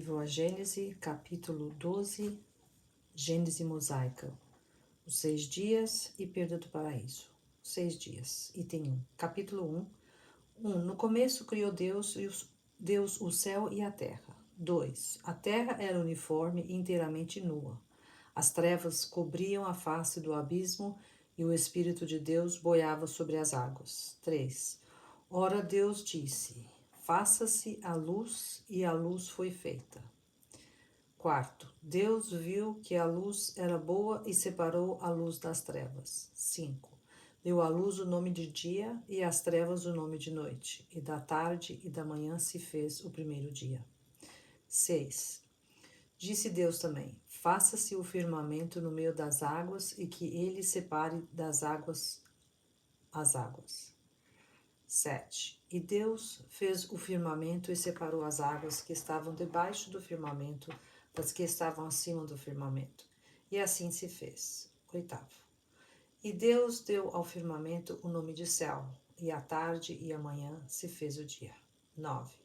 livro A Gênese, capítulo 12, Gênese mosaica. Os 6 dias e perda do paraíso. 6 dias. Item 1. Capítulo 1. No começo criou Deus o céu e a terra. 2. A terra era uniforme e inteiramente nua. As trevas cobriam a face do abismo e o Espírito de Deus boiava sobre as águas. 3. Ora Deus disse: faça-se a luz, e a luz foi feita. 4. Deus viu que a luz era boa e separou a luz das trevas. 5. Deu à luz o nome de dia e às trevas o nome de noite. E da tarde e da manhã se fez o primeiro dia. 6. Disse Deus também: faça-se o firmamento no meio das águas e que ele separe das águas as águas. 7. E Deus fez o firmamento e separou as águas que estavam debaixo do firmamento das que estavam acima do firmamento. E assim se fez. 8. E Deus deu ao firmamento o nome de céu, e à tarde e à manhã se fez o dia. 9.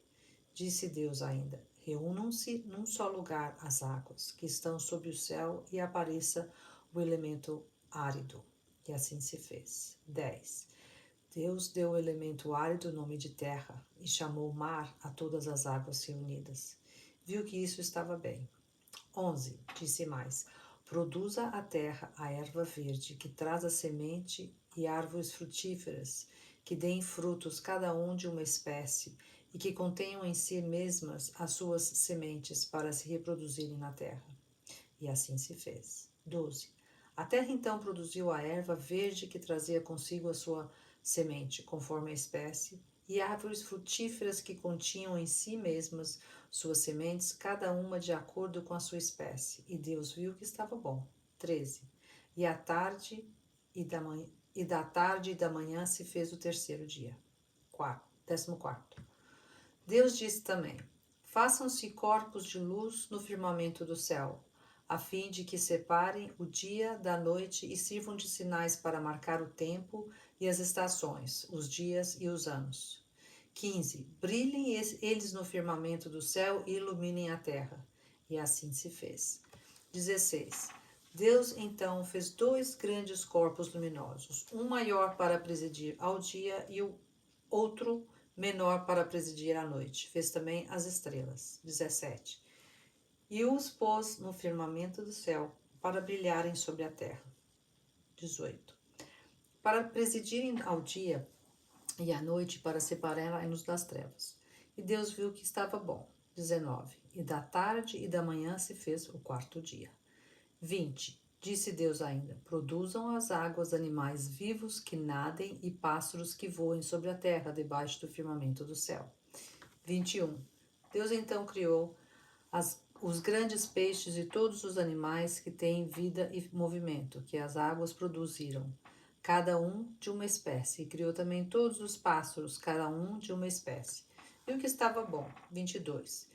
Disse Deus ainda: reúnam-se num só lugar as águas que estão sobre o céu e apareça o elemento árido. E assim se fez. 10. Deus deu ao elemento árido o nome de terra e chamou mar a todas as águas reunidas. Viu que isso estava bem. 11. Disse mais: produza a terra a erva verde, que traz a semente, e árvores frutíferas, que deem frutos cada um de uma espécie, e que contenham em si mesmas as suas sementes para se reproduzirem na terra. E assim se fez. 12. A terra então produziu a erva verde que trazia consigo a sua semente, conforme a espécie, e árvores frutíferas que continham em si mesmas suas sementes, cada uma de acordo com a sua espécie. E Deus viu que estava bom. 13. E à tarde e da tarde e da manhã se fez o terceiro dia. 14. Deus disse também: façam-se corpos de luz no firmamento do céu, a fim de que separem o dia da noite e sirvam de sinais para marcar o tempo e as estações, os dias e os anos. 15. Brilhem eles no firmamento do céu e iluminem a terra. E assim se fez. 16. Deus então fez 2 grandes corpos luminosos, um maior para presidir ao dia e o outro menor para presidir à noite. Fez também as estrelas. 17. E os pôs no firmamento do céu para brilharem sobre a terra. 18. Para presidirem ao dia e à noite, para separarem-nos das trevas. E Deus viu que estava bom. 19. E da tarde e da manhã se fez o quarto dia. 20. Disse Deus ainda: produzam as águas animais vivos que nadem e pássaros que voem sobre a terra debaixo do firmamento do céu. 21. Deus então criou os grandes peixes e todos os animais que têm vida e movimento, que as águas produziram, cada um de uma espécie, e criou também todos os pássaros, cada um de uma espécie. Viu que estava bom. 22.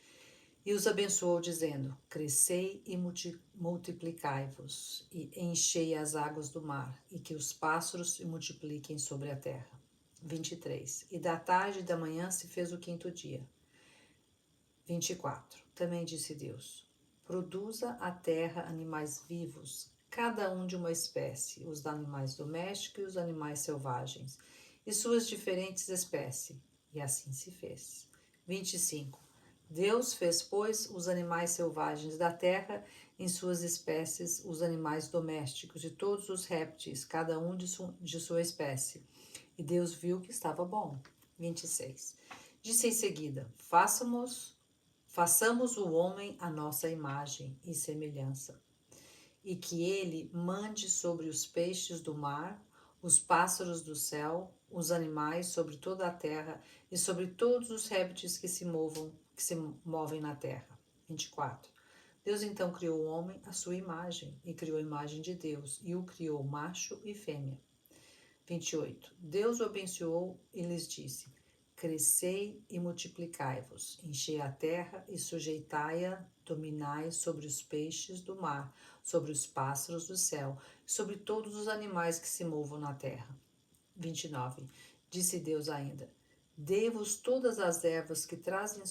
E os abençoou, dizendo: crescei e multiplicai-vos, e enchei as águas do mar, e que os pássaros se multipliquem sobre a terra. 23. E da tarde e da manhã se fez o quinto dia. 24. Também disse Deus: produza a terra animais vivos, cada um de uma espécie, os animais domésticos e os animais selvagens, e suas diferentes espécies. E assim se fez. 25. Deus fez, pois, os animais selvagens da terra em suas espécies, os animais domésticos e todos os répteis, cada um de sua espécie. E Deus viu que estava bom. 26. Disse em seguida: façamos o homem à nossa imagem e semelhança, e que ele mande sobre os peixes do mar, os pássaros do céu, os animais sobre toda a terra e sobre todos os répteis que se movem na terra. 24. Deus então criou o homem à sua imagem, e criou a imagem de Deus, e o criou macho e fêmea. 28. Deus o abençoou e lhes disse: crescei e multiplicai-vos, enchei a terra e sujeitai-a, dominai sobre os peixes do mar, sobre os pássaros do céu, sobre todos os animais que se movam na terra. 29. Disse Deus ainda: dei-vos todas as ervas que trazem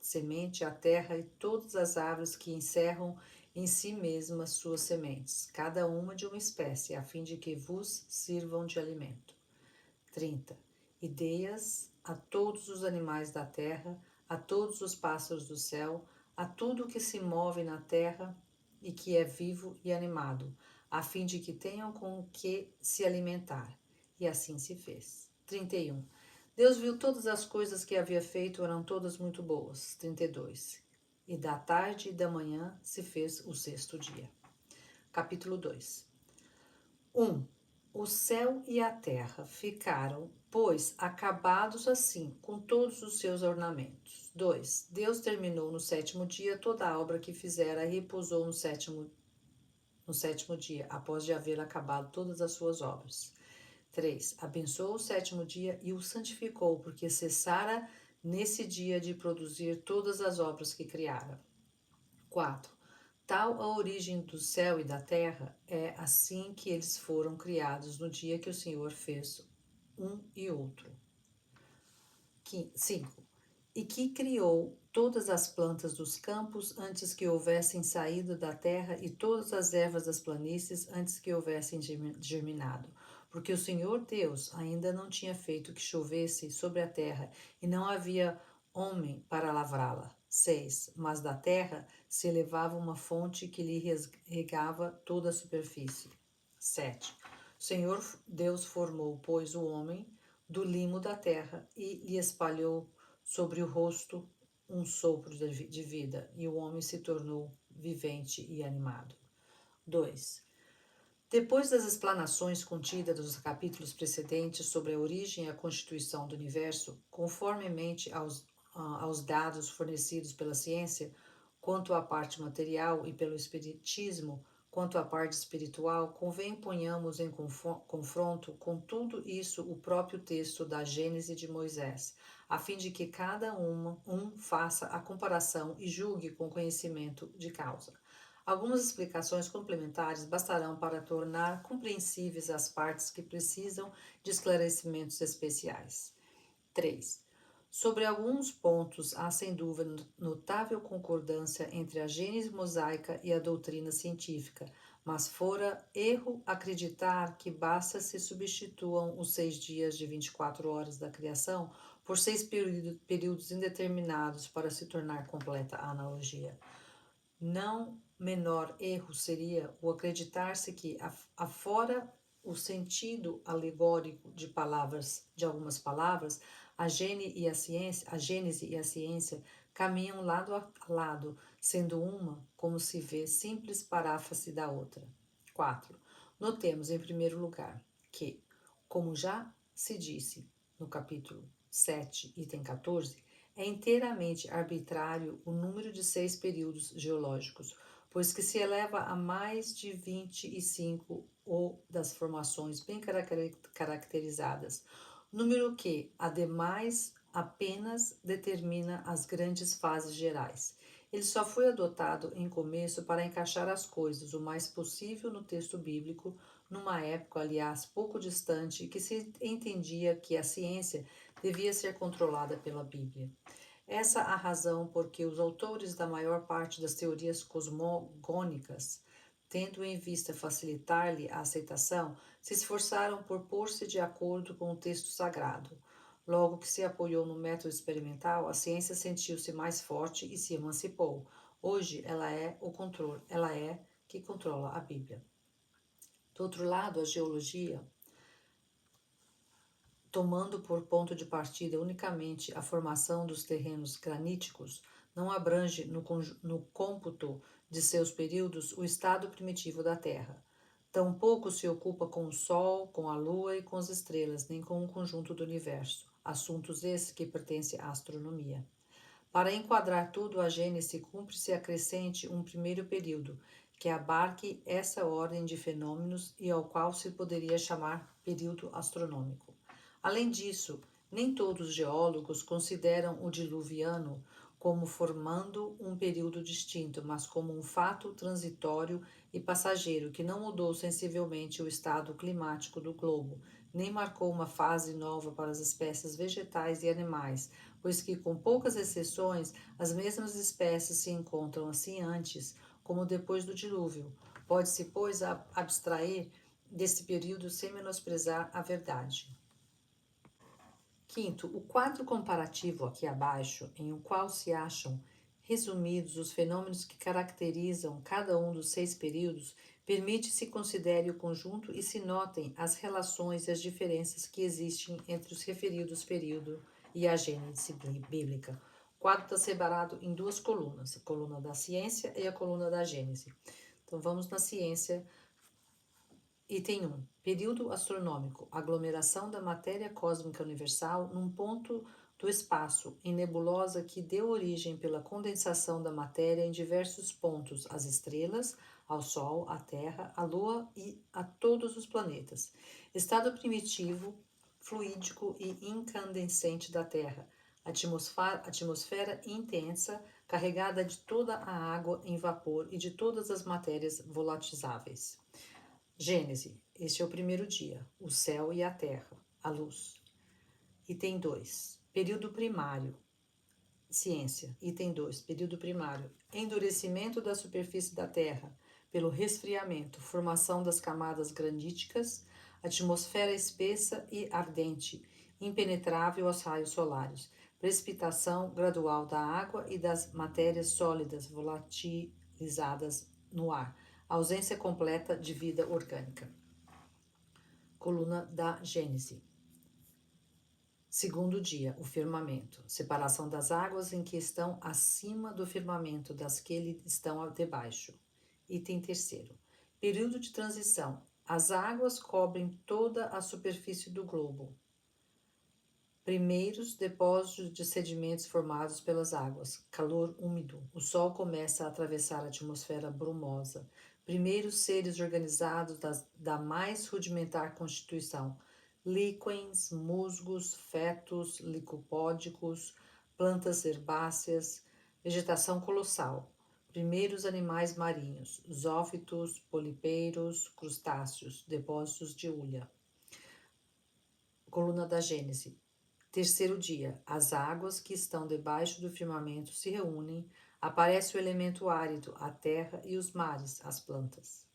semente a terra e todas as árvores que encerram em si mesmas suas sementes, cada uma de uma espécie, a fim de que vos sirvam de alimento. 30. E dei-as a todos os animais da terra, a todos os pássaros do céu, a tudo que se move na terra e que é vivo e animado, a fim de que tenham com o que se alimentar. E assim se fez. 31. Deus viu todas as coisas que havia feito, eram todas muito boas. 32. E da tarde e da manhã se fez o sexto dia. Capítulo 2. 1. O céu e a terra ficaram, pois, acabados assim, com todos os seus ornamentos. 2. Deus terminou no sétimo dia toda a obra que fizera e repousou no sétimo dia, após de haver acabado todas as suas obras. 3. Abençoou o sétimo dia e o santificou, porque cessara nesse dia de produzir todas as obras que criara. 4. Tal a origem do céu e da terra, é assim que eles foram criados no dia que o Senhor fez um e outro. 5. E que criou todas as plantas dos campos antes que houvessem saído da terra e todas as ervas das planícies antes que houvessem germinado. Porque o Senhor Deus ainda não tinha feito que chovesse sobre a terra e não havia homem para lavrá-la. 6. Mas da terra se elevava uma fonte que lhe regava toda a superfície. 7. O Senhor Deus formou, pois, o homem do limo da terra e lhe espalhou sobre o rosto um sopro de vida, e o homem se tornou vivente e animado. 2. Depois das explanações contidas nos capítulos precedentes sobre a origem e a constituição do universo, conformemente aos dados fornecidos pela ciência, quanto à parte material e pelo espiritismo, quanto à parte espiritual, convém ponhamos em confronto com tudo isso o próprio texto da Gênese de Moisés, a fim de que cada um faça a comparação e julgue com conhecimento de causa. Algumas explicações complementares bastarão para tornar compreensíveis as partes que precisam de esclarecimentos especiais. 3. Sobre alguns pontos há sem dúvida notável concordância entre a Gênese mosaica e a doutrina científica, mas fora erro acreditar que basta se substituam os 6 dias de 24 horas da criação por 6 períodos indeterminados para se tornar completa a analogia. Não menor erro seria o acreditar-se que, afora o sentido alegórico de algumas palavras, a Gênese e a ciência caminham lado a lado, sendo uma, como se vê, simples paráfrase da outra. 4. Notemos, em primeiro lugar, que, como já se disse no capítulo 7, item 14, é inteiramente arbitrário o número de 6 períodos geológicos, pois que se eleva a mais de 25 ou das formações bem caracterizadas, número que, ademais, apenas determina as grandes fases gerais. Ele só foi adotado em começo para encaixar as coisas o mais possível no texto bíblico, numa época, aliás, pouco distante, que se entendia que a ciência devia ser controlada pela Bíblia. Essa a razão por que os autores da maior parte das teorias cosmogônicas, tendo em vista facilitar-lhe a aceitação, se esforçaram por pôr-se de acordo com o texto sagrado. Logo que se apoiou no método experimental, a ciência sentiu-se mais forte e se emancipou. Hoje ela é que controla a Bíblia. Do outro lado, a geologia, tomando por ponto de partida unicamente a formação dos terrenos graníticos, não abrange no cômputo de seus períodos o estado primitivo da Terra. Tampouco se ocupa com o Sol, com a Lua e com as estrelas, nem com o conjunto do universo, assuntos esses que pertencem à astronomia. Para enquadrar tudo, a Gênese cumpre-se acrescente um primeiro período, que abarque essa ordem de fenômenos e ao qual se poderia chamar período astronômico. Além disso, nem todos os geólogos consideram o diluviano como formando um período distinto, mas como um fato transitório e passageiro que não mudou sensivelmente o estado climático do globo, nem marcou uma fase nova para as espécies vegetais e animais, pois que, com poucas exceções, as mesmas espécies se encontram assim antes como depois do dilúvio. Pode-se, pois, abstrair desse período sem menosprezar a verdade. Quinto, o quadro comparativo aqui abaixo, em o qual se acham resumidos os fenômenos que caracterizam cada um dos 6 períodos, permite se considere o conjunto e se notem as relações e as diferenças que existem entre os referidos períodos e a Gênese bíblica. O quadro está separado em 2 colunas, a coluna da ciência e a coluna da Gênese. Então vamos na ciência. Item 1. Período astronômico. Aglomeração da matéria cósmica universal num ponto do espaço, em nebulosa que deu origem pela condensação da matéria em diversos pontos, às estrelas, ao Sol, à Terra, à Lua e a todos os planetas. Estado primitivo, fluídico e incandescente da Terra. Atmosfera intensa, carregada de toda a água em vapor e de todas as matérias volatilizáveis. Gênese, este é o primeiro dia, o céu e a terra, a luz. Item 2, período primário, ciência. Item 2, período primário, endurecimento da superfície da terra pelo resfriamento, formação das camadas graníticas, atmosfera espessa e ardente, impenetrável aos raios solares, precipitação gradual da água e das matérias sólidas volatilizadas no ar, ausência completa de vida orgânica. Coluna da Gênese. Segundo dia, o firmamento. Separação das águas em que estão acima do firmamento das que lhe estão debaixo. Item terceiro. Período de transição. As águas cobrem toda a superfície do globo. Primeiros depósitos de sedimentos formados pelas águas. Calor úmido. O Sol começa a atravessar a atmosfera brumosa. Primeiros seres organizados da mais rudimentar constituição. Líquens, musgos, fetos, licopódicos, plantas herbáceas, vegetação colossal. Primeiros animais marinhos, zoófitos, polipeiros, crustáceos, depósitos de hulha. Coluna da Gênese. Terceiro dia, as águas que estão debaixo do firmamento se reúnem, aparece o elemento árido, a terra e os mares, as plantas.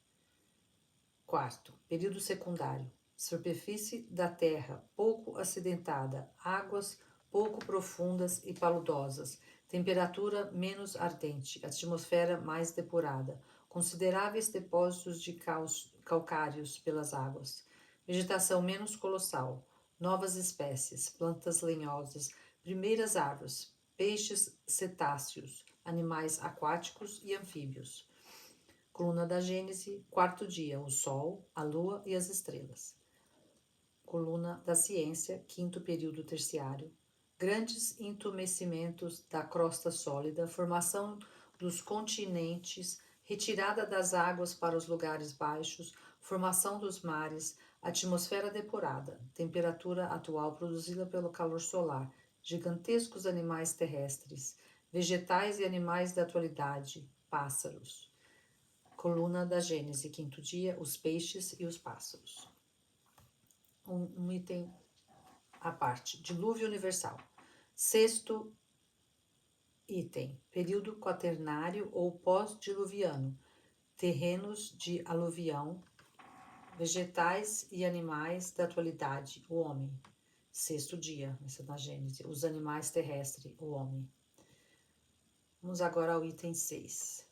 Quarto, período secundário. Superfície da terra pouco acidentada, águas pouco profundas e paludosas, temperatura menos ardente, atmosfera mais depurada, consideráveis depósitos de calcários pelas águas, vegetação menos colossal, novas espécies, plantas lenhosas, primeiras árvores, peixes, cetáceos, animais aquáticos e anfíbios. Coluna da Gênese, quarto dia, o Sol, a Lua e as estrelas. Coluna da Ciência, quinto período terciário. Grandes entumecimentos da crosta sólida, formação dos continentes, retirada das águas para os lugares baixos, formação dos mares, atmosfera depurada, temperatura atual produzida pelo calor solar, gigantescos animais terrestres, vegetais e animais da atualidade, pássaros. Coluna da Gênese, quinto dia, os peixes e os pássaros. Um item à parte, dilúvio universal. Sexto item, período quaternário ou pós-diluviano, terrenos de aluvião, vegetais e animais da atualidade, o homem. Sexto dia, essa é da Gênese, os animais terrestres, o homem. Vamos agora ao item 6.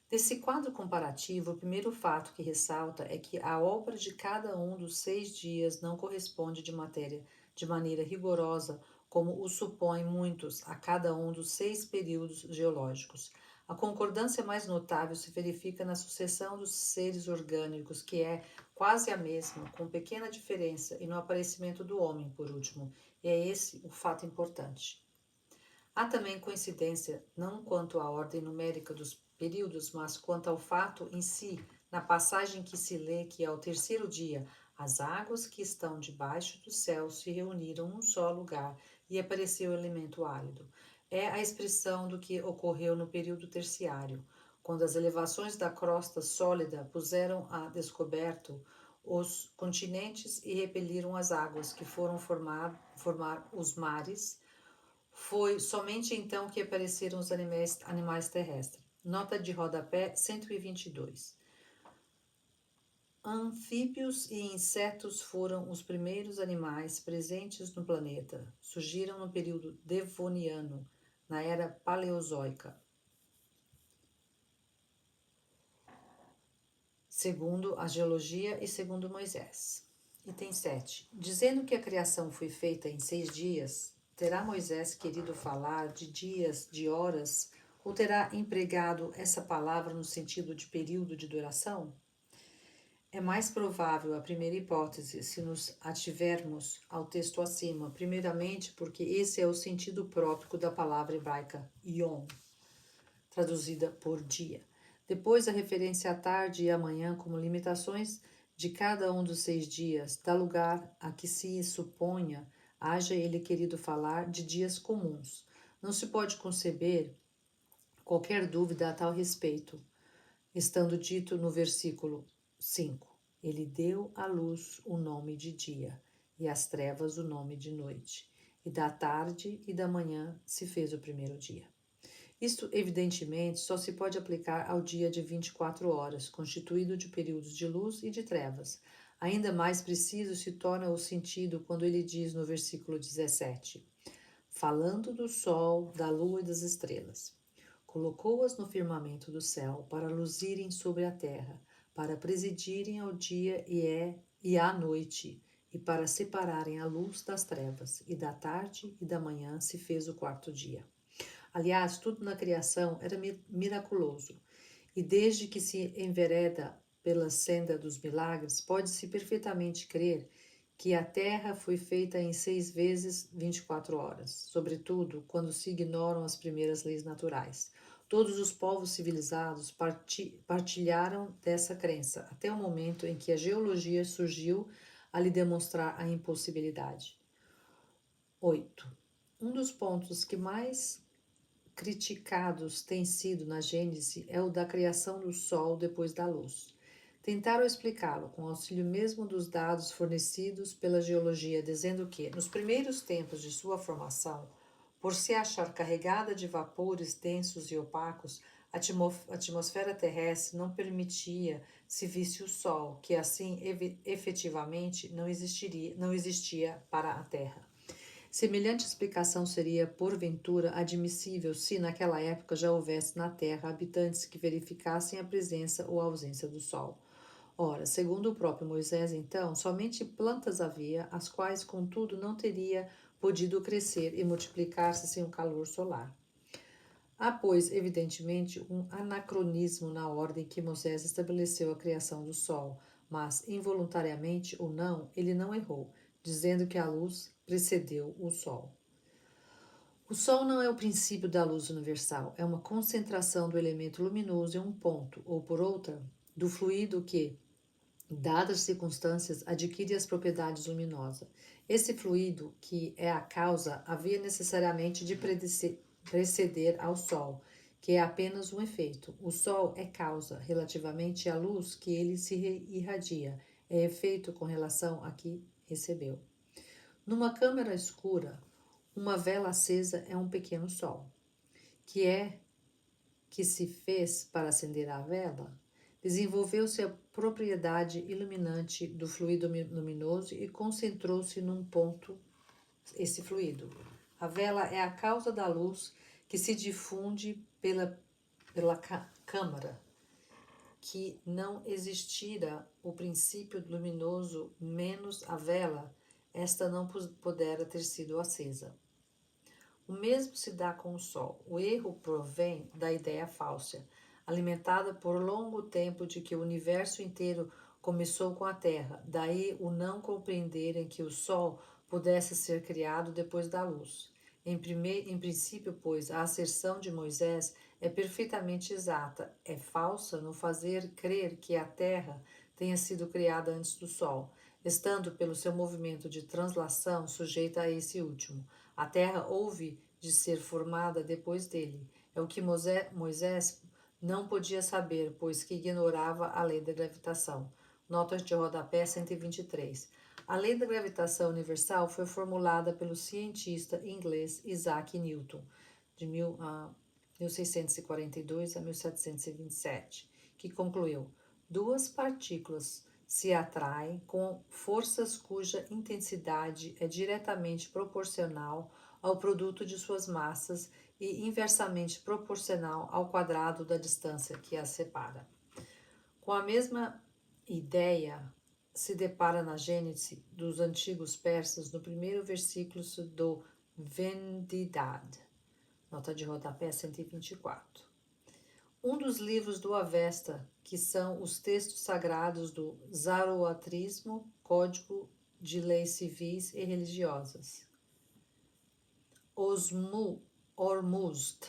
Desse quadro comparativo, o primeiro fato que ressalta é que a obra de cada um dos 6 dias não corresponde de maneira rigorosa, como o supõem muitos, a cada um dos 6 períodos geológicos. A concordância mais notável se verifica na sucessão dos seres orgânicos, que é quase a mesma, com pequena diferença, e no aparecimento do homem, por último. E é esse o fato importante. Há também coincidência, não quanto à ordem numérica dos períodos, mas quanto ao fato em si, na passagem que se lê que ao terceiro dia as águas que estão debaixo do céu se reuniram num só lugar e apareceu o elemento árido. É a expressão do que ocorreu no período terciário, quando as elevações da crosta sólida puseram a descoberto os continentes e repeliram as águas que foram formar os mares. Foi somente então que apareceram os animais terrestres. Nota de rodapé 122. Anfíbios e insetos foram os primeiros animais presentes no planeta. Surgiram no período Devoniano, na era Paleozoica. Segundo a geologia e segundo Moisés. Item 7. Dizendo que a criação foi feita em 6 dias, terá Moisés querido falar de dias, de horas, ou terá empregado essa palavra no sentido de período de duração? É mais provável a primeira hipótese se nos ativermos ao texto acima, primeiramente porque esse é o sentido próprio da palavra hebraica yom, traduzida por dia. Depois, a referência à tarde e à manhã como limitações de cada um dos 6 dias, dá lugar a que se suponha haja ele querido falar de dias comuns. Não se pode conceber qualquer dúvida a tal respeito, estando dito no versículo 5. Ele deu à luz o nome de dia, e às trevas o nome de noite. E da tarde e da manhã se fez o primeiro dia. Isto, evidentemente, só se pode aplicar ao dia de 24 horas, constituído de períodos de luz e de trevas. Ainda mais preciso se torna o sentido quando ele diz no versículo 17, falando do sol, da lua e das estrelas. Colocou-as no firmamento do céu para luzirem sobre a terra, para presidirem ao dia e à noite, e para separarem a luz das trevas, e da tarde e da manhã se fez o quarto dia. Aliás, tudo na criação era miraculoso, e desde que se envereda pela senda dos milagres, pode-se perfeitamente crer que a terra foi feita em 6 vezes 24 horas, sobretudo quando se ignoram as primeiras leis naturais. Todos os povos civilizados partilharam dessa crença, até o momento em que a geologia surgiu a lhe demonstrar a impossibilidade. 8. Um dos pontos que mais criticados têm sido na Gênese é o da criação do Sol depois da luz. Tentaram explicá-lo com auxílio mesmo dos dados fornecidos pela geologia, dizendo que, nos primeiros tempos de sua formação, por se achar carregada de vapores densos e opacos, a atmosfera terrestre não permitia se visse o Sol, que assim efetivamente não existia para a Terra. Semelhante explicação seria, porventura, admissível se, naquela época, já houvesse na Terra habitantes que verificassem a presença ou a ausência do Sol. Ora, segundo o próprio Moisés, então, somente plantas havia, as quais, contudo, não teria podido crescer e multiplicar-se sem o calor solar. Há, pois, evidentemente, um anacronismo na ordem que Moisés estabeleceu a criação do Sol, mas, involuntariamente ou não, ele não errou, dizendo que a luz precedeu o Sol. O Sol não é o princípio da luz universal, é uma concentração do elemento luminoso em um ponto, ou por outra, do fluido que, dadas as circunstâncias, adquire as propriedades luminosas. Esse fluido, que é a causa, havia necessariamente de preceder ao Sol, que é apenas um efeito. O Sol é causa relativamente à luz que ele se irradia, é efeito com relação a que recebeu. Numa câmara escura, uma vela acesa é um pequeno sol. Que se fez para acender a vela? Desenvolveu-se a propriedade iluminante do fluido luminoso e concentrou-se num ponto esse fluido. A vela é a causa da luz que se difunde pela câmara, que não existira o princípio luminoso menos a vela, esta não pudera ter sido acesa. O mesmo se dá com o Sol. O erro provém da ideia falsa, alimentada por longo tempo de que o universo inteiro começou com a Terra, daí o não compreenderem que o Sol pudesse ser criado depois da luz. Em princípio, pois, a asserção de Moisés é perfeitamente exata, é falsa no fazer crer que a Terra tenha sido criada antes do Sol, estando pelo seu movimento de translação sujeita a esse último. A Terra houve de ser formada depois dele. É o que Moisés não podia saber, pois que ignorava a lei da gravitação. Notas de rodapé 123. A lei da gravitação universal foi formulada pelo cientista inglês Isaac Newton, de 1642 a 1727, que concluiu: duas partículas se atraem com forças cuja intensidade é diretamente proporcional ao produto de suas massas e inversamente proporcional ao quadrado da distância que as separa. Com a mesma ideia se depara na Gênese dos antigos persas no primeiro versículo do Vendidad, nota de rodapé 124. Um dos livros do Avesta, que são os textos sagrados do Zoroatrismo, código de leis civis e religiosas. Ormuzd,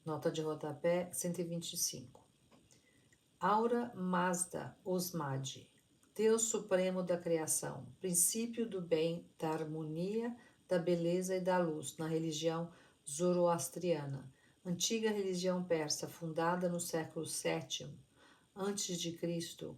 nota de rodapé 125. Aura Mazda Osmadi, Deus Supremo da Criação, princípio do bem, da harmonia, da beleza e da luz, na religião zoroastriana, antiga religião persa, fundada no século VII a.C.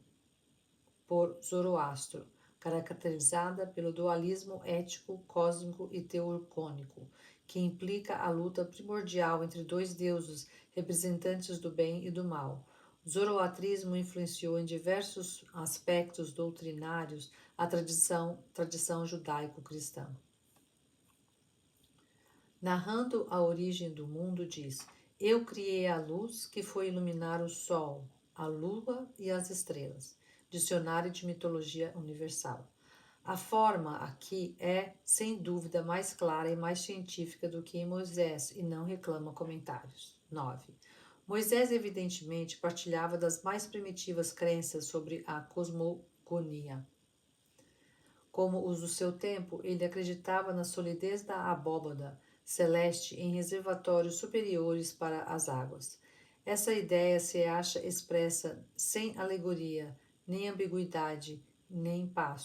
por Zoroastro, caracterizada pelo dualismo ético, cósmico e teurgônico, que implica a luta primordial entre dois deuses representantes do bem e do mal. O zoroatrismo influenciou em diversos aspectos doutrinários a tradição judaico-cristã. Narrando a origem do mundo, diz: eu criei a luz que foi iluminar o sol, a lua e as estrelas. Dicionário de Mitologia Universal. A forma aqui é, sem dúvida, mais clara e mais científica do que em Moisés e não reclama comentários. 9. Moisés, evidentemente, partilhava das mais primitivas crenças sobre a cosmogonia. Como os do seu tempo, ele acreditava na solidez da abóbada celeste em reservatórios superiores para as águas. Essa ideia se acha expressa sem alegoria, nem ambiguidade,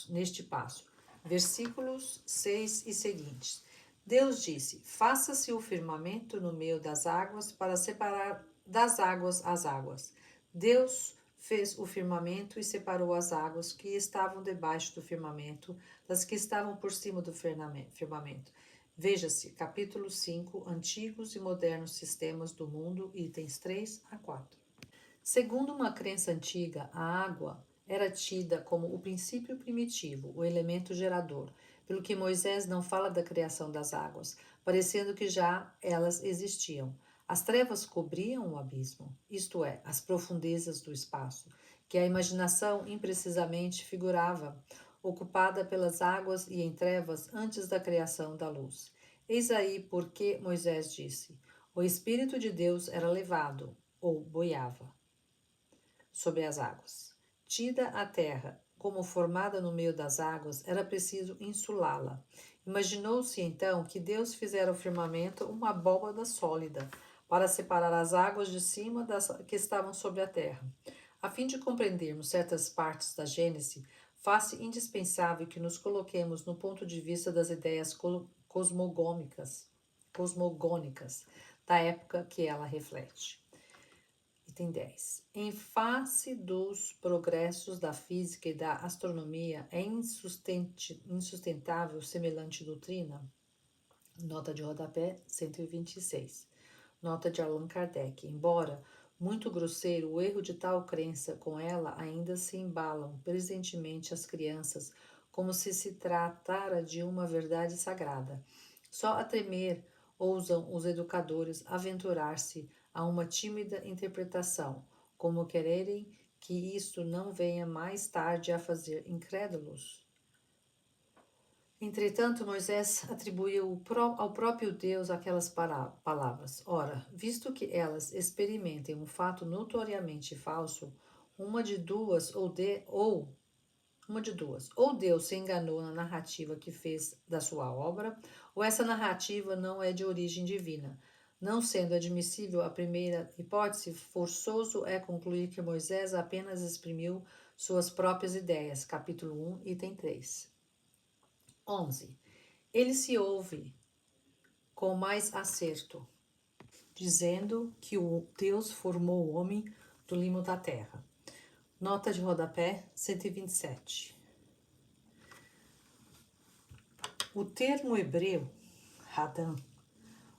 neste passo. Versículos 6 e seguintes. Deus disse: faça-se o firmamento no meio das águas para separar das águas as águas. Deus fez o firmamento e separou as águas que estavam debaixo do firmamento das que estavam por cima do firmamento. Veja-se, capítulo 5, Antigos e Modernos Sistemas do Mundo, itens 3 a 4. Segundo uma crença antiga, a água era tida como o princípio primitivo, o elemento gerador, pelo que Moisés não fala da criação das águas, parecendo que já elas existiam. As trevas cobriam o abismo, isto é, as profundezas do espaço, que a imaginação imprecisamente figurava, ocupada pelas águas e em trevas antes da criação da luz. Eis aí por que Moisés disse: o Espírito de Deus era levado, ou boiava, sobre as águas. Tida a terra como formada no meio das águas, era preciso insulá-la. Imaginou-se então que Deus fizera o firmamento uma abóbada sólida, para separar as águas de cima das que estavam sobre a terra. A fim de compreendermos certas partes da Gênese, faz-se indispensável que nos coloquemos no ponto de vista das ideias cosmogônicas da época que ela reflete. Item 10. Em face dos progressos da física e da astronomia, é insustentável semelhante doutrina? Nota de rodapé 126. Nota de Allan Kardec. Embora muito grosseiro, o erro de tal crença, com ela ainda se embalam presentemente as crianças, como se tratara de uma verdade sagrada. Só a tremer ousam os educadores aventurar-se a uma tímida interpretação, como quererem que isto não venha mais tarde a fazer incrédulos. Entretanto, Moisés atribuiu ao próprio Deus aquelas palavras. Ora, visto que elas experimentem um fato notoriamente falso, uma de duas, ou Deus se enganou na narrativa que fez da sua obra, ou essa narrativa não é de origem divina. Não sendo admissível a primeira hipótese, forçoso é concluir que Moisés apenas exprimiu suas próprias ideias. Capítulo 1, item 3. 11. Ele se ouve com mais acerto, dizendo que o Deus formou o homem do limo da terra. Nota de rodapé 127. O termo hebreu, Hadam,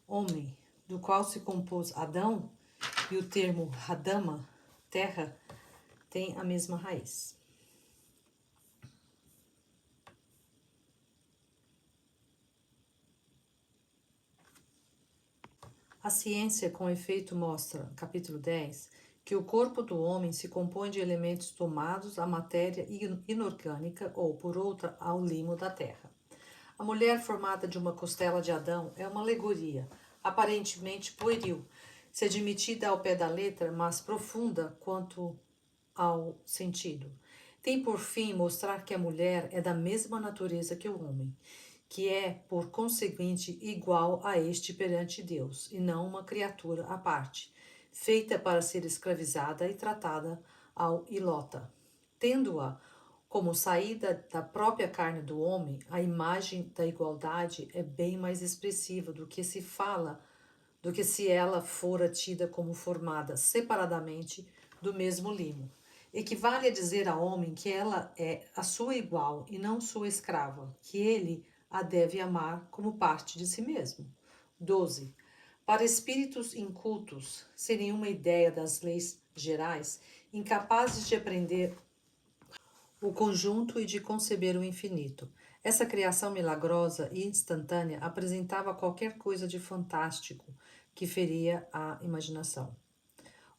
homem, do qual se compôs Adão, e o termo Hadama, terra, tem a mesma raiz. A ciência, com efeito, mostra, capítulo 10, que o corpo do homem se compõe de elementos tomados à matéria inorgânica ou, por outra, ao limo da terra. A mulher formada de uma costela de Adão é uma alegoria, aparentemente pueril, se admitida ao pé da letra, mas profunda quanto ao sentido. Tem por fim mostrar que a mulher é da mesma natureza que o homem, que é, por conseguinte, igual a este perante Deus, e não uma criatura à parte, feita para ser escravizada e tratada ao ilota. Tendo-a como saída da própria carne do homem, a imagem da igualdade é bem mais expressiva do que se ela fora tida como formada separadamente do mesmo limo. Equivale a dizer ao homem que ela é a sua igual e não sua escrava, que ele a deve amar como parte de si mesmo. 12. Para espíritos incultos, sem nenhuma ideia das leis gerais, incapazes de aprender o conjunto e de conceber o infinito. Essa criação milagrosa e instantânea apresentava qualquer coisa de fantástico que feria a imaginação.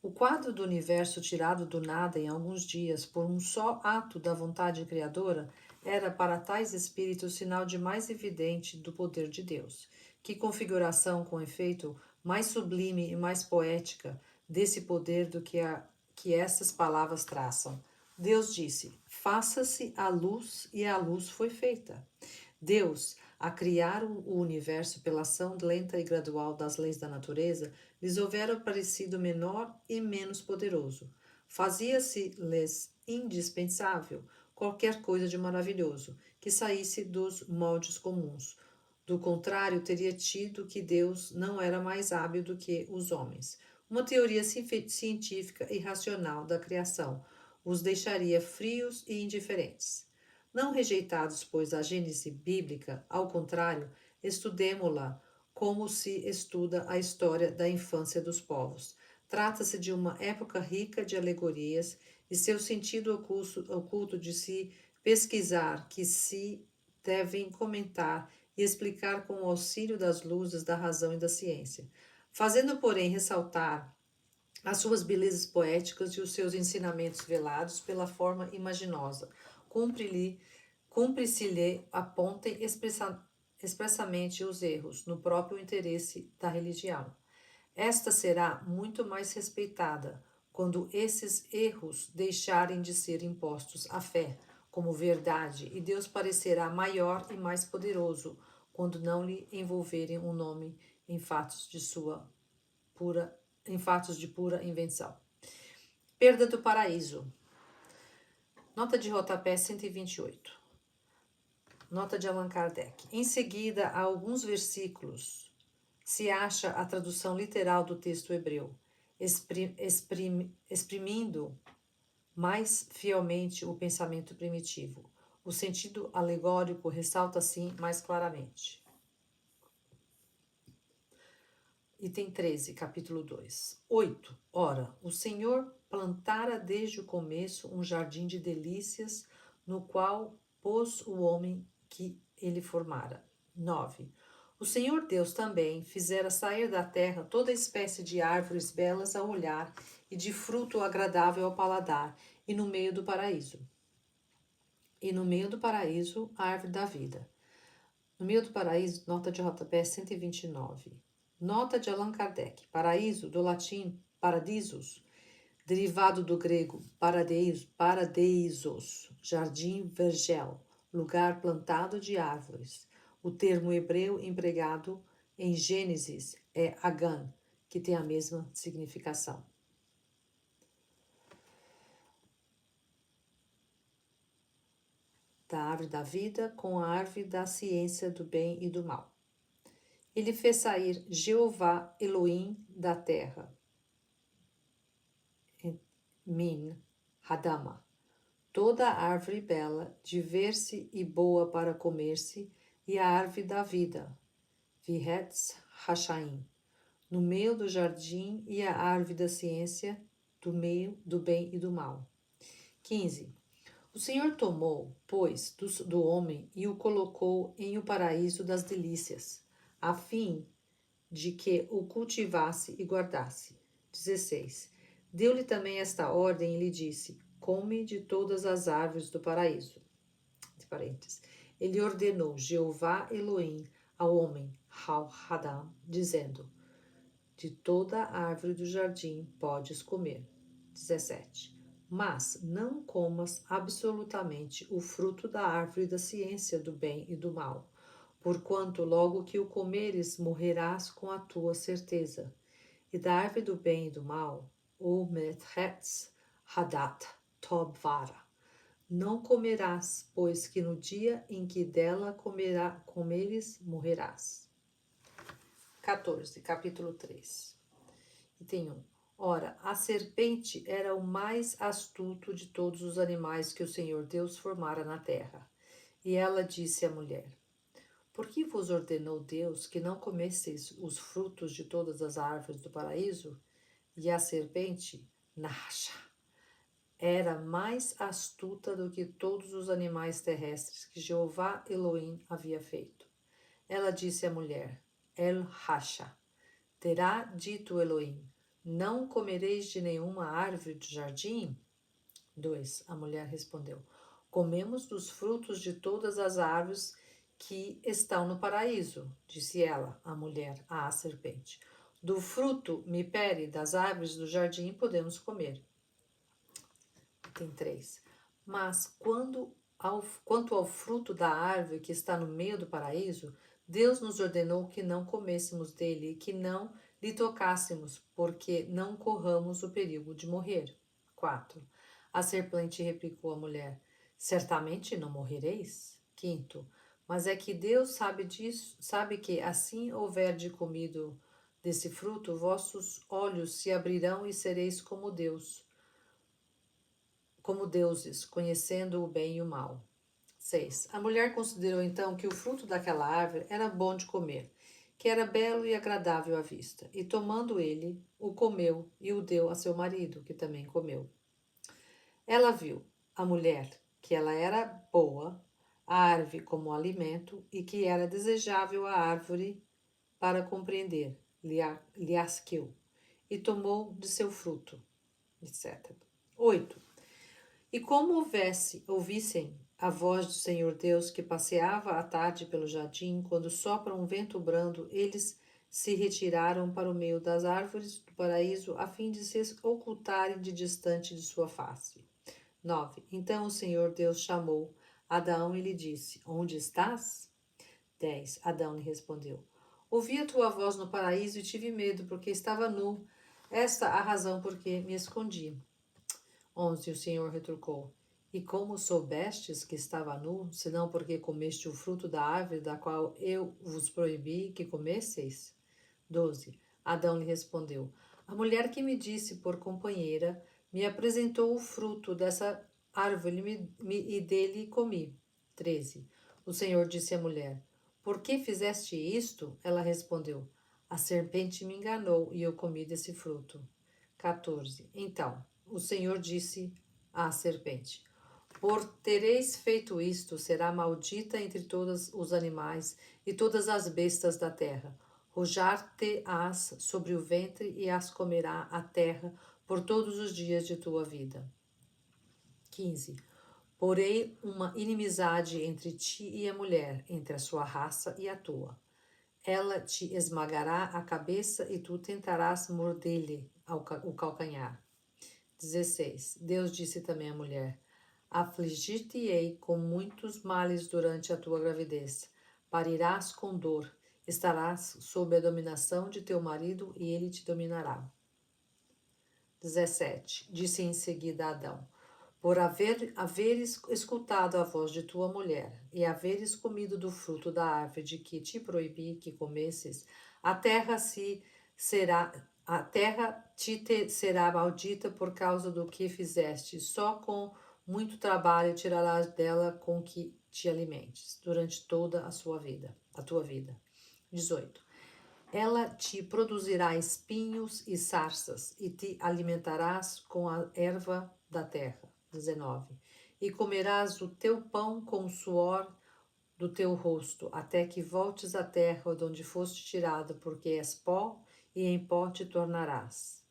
O quadro do universo tirado do nada em alguns dias por um só ato da vontade criadora era para tais espíritos sinal de mais evidente do poder de Deus. Que configuração, com efeito, mais sublime e mais poética desse poder do que essas palavras traçam. Deus disse: faça-se a luz, e a luz foi feita. Deus, a criar o universo pela ação lenta e gradual das leis da natureza, lhes houvera parecido menor e menos poderoso. Fazia-se-lhes indispensável qualquer coisa de maravilhoso, que saísse dos moldes comuns. Do contrário, teria tido que Deus não era mais hábil do que os homens. Uma teoria científica e racional da criação os deixaria frios e indiferentes. Não rejeitados, pois, a Gênese bíblica, ao contrário, estudemo-la como se estuda a história da infância dos povos. Trata-se de uma época rica de alegorias e seu sentido oculto de se pesquisar, que se devem comentar e explicar com o auxílio das luzes da razão e da ciência. Fazendo, porém, ressaltar as suas belezas poéticas e os seus ensinamentos velados pela forma imaginosa, cumpre-se-lhe apontem expressamente os erros no próprio interesse da religião. Esta será muito mais respeitada quando esses erros deixarem de ser impostos à fé como verdade, e Deus parecerá maior e mais poderoso quando não lhe envolverem um nome em fatos de pura invenção. Perda do paraíso. Nota de rodapé 128. Nota de Allan Kardec. Em seguida, a alguns versículos, se acha a tradução literal do texto hebreu, exprimindo mais fielmente o pensamento primitivo. O sentido alegórico ressalta assim mais claramente. Item 13, capítulo 2. 8. Ora, o Senhor plantara desde o começo um jardim de delícias, no qual pôs o homem que ele formara. 9. O Senhor Deus também fizera sair da terra toda espécie de árvores belas ao olhar e de fruto agradável ao paladar, e no meio do paraíso. A árvore da vida. No meio do paraíso, nota de rodapé 129. Nota de Allan Kardec. Paraíso, do latim paradisus, derivado do grego paradeisos, jardim vergel, lugar plantado de árvores. O termo hebreu empregado em Gênesis é Agan, que tem a mesma significação. Da árvore da vida com a árvore da ciência do bem e do mal. Ele fez sair Jeová Elohim da terra. Min, Hadama. Toda árvore bela, de ver-se e boa para comer-se, e a árvore da vida, Vihetz Hashaim, no meio do jardim, e a árvore da ciência, do meio do bem e do mal. 15. O Senhor tomou, pois, do homem e o colocou em o paraíso das delícias, a fim de que o cultivasse e guardasse. 16. Deu-lhe também esta ordem e lhe disse: come de todas as árvores do paraíso. De parênteses. Ele ordenou Jeová Elohim ao homem, Hal-Hadam, dizendo: de toda a árvore do jardim podes comer. 17. Mas não comas absolutamente o fruto da árvore da ciência do bem e do mal, porquanto logo que o comeres morrerás com a tua certeza. E da árvore do bem e do mal, o methetz hadat tobvara. Não comerás, pois que no dia em que dela comeres, morrerás. 14, capítulo 3. Item 1. Ora, a serpente era o mais astuto de todos os animais que o Senhor Deus formara na terra. E ela disse à mulher: por que vos ordenou Deus que não comesseis os frutos de todas as árvores do paraíso? E a serpente, Nasha, era mais astuta do que todos os animais terrestres que Jeová Elohim havia feito. Ela disse à mulher, El-Hasha, terá dito Elohim: não comereis de nenhuma árvore do jardim? 2. A mulher respondeu: comemos dos frutos de todas as árvores que estão no paraíso. Disse ela, a mulher, à serpente: do fruto, mipere, das árvores do jardim podemos comer. Tem 3. Mas quanto ao fruto da árvore que está no meio do paraíso, Deus nos ordenou que não comêssemos dele e que não lhe tocássemos, porque não corramos o perigo de morrer. 4. A serpente replicou à mulher: certamente não morrereis. 5. Mas é que Deus sabe que assim houver de comido desse fruto, vossos olhos se abrirão e sereis como deuses, conhecendo o bem e o mal. 6. A mulher considerou então que o fruto daquela árvore era bom de comer, que era belo e agradável à vista, e tomando ele, o comeu e o deu a seu marido, que também comeu. Ela viu, a mulher, que ela era boa, a árvore como alimento, e que era desejável a árvore para compreender, lhe asqueu, e tomou de seu fruto, etc. 8. E como ouvissem a voz do Senhor Deus que passeava à tarde pelo jardim, quando sopra um vento brando, eles se retiraram para o meio das árvores do paraíso, a fim de se ocultarem de distante de sua face. 9. Então o Senhor Deus chamou Adão e lhe disse: onde estás? 10. Adão lhe respondeu: ouvi a tua voz no paraíso e tive medo, porque estava nu. Esta a razão por que me escondi. 11. O Senhor retrucou: e como soubestes que estava nu, senão porque comeste o fruto da árvore da qual eu vos proibi que comesseis? 12. Adão lhe respondeu: a mulher que me disse por companheira me apresentou o fruto dessa árvore e dele comi. 13. O Senhor disse à mulher: por que fizeste isto? Ela respondeu: a serpente me enganou e eu comi desse fruto. 14. Então o Senhor disse à serpente: por tereis feito isto, será maldita entre todos os animais e todas as bestas da terra. Rojar-te-ás sobre o ventre e as comerá a terra por todos os dias de tua vida. 15. Porei uma inimizade entre ti e a mulher, entre a sua raça e a tua. Ela te esmagará a cabeça e tu tentarás morder-lhe o calcanhar. 16. Deus disse também à mulher: afligir-te-ei com muitos males durante a tua gravidez. Parirás com dor. Estarás sob a dominação de teu marido e ele te dominará. 17. Disse em seguida a Adão: por haveres escutado a voz de tua mulher e haveres comido do fruto da árvore de que te proibi que comesses, a terra A terra será maldita por causa do que fizeste. Só com muito trabalho tirarás dela com que te alimentes durante toda a tua vida. 18. Ela te produzirá espinhos e sarças, e te alimentarás com a erva da terra. 19. E comerás o teu pão com o suor do teu rosto, até que voltes à terra de onde foste tirado, porque és pó, e em pó te tornarás.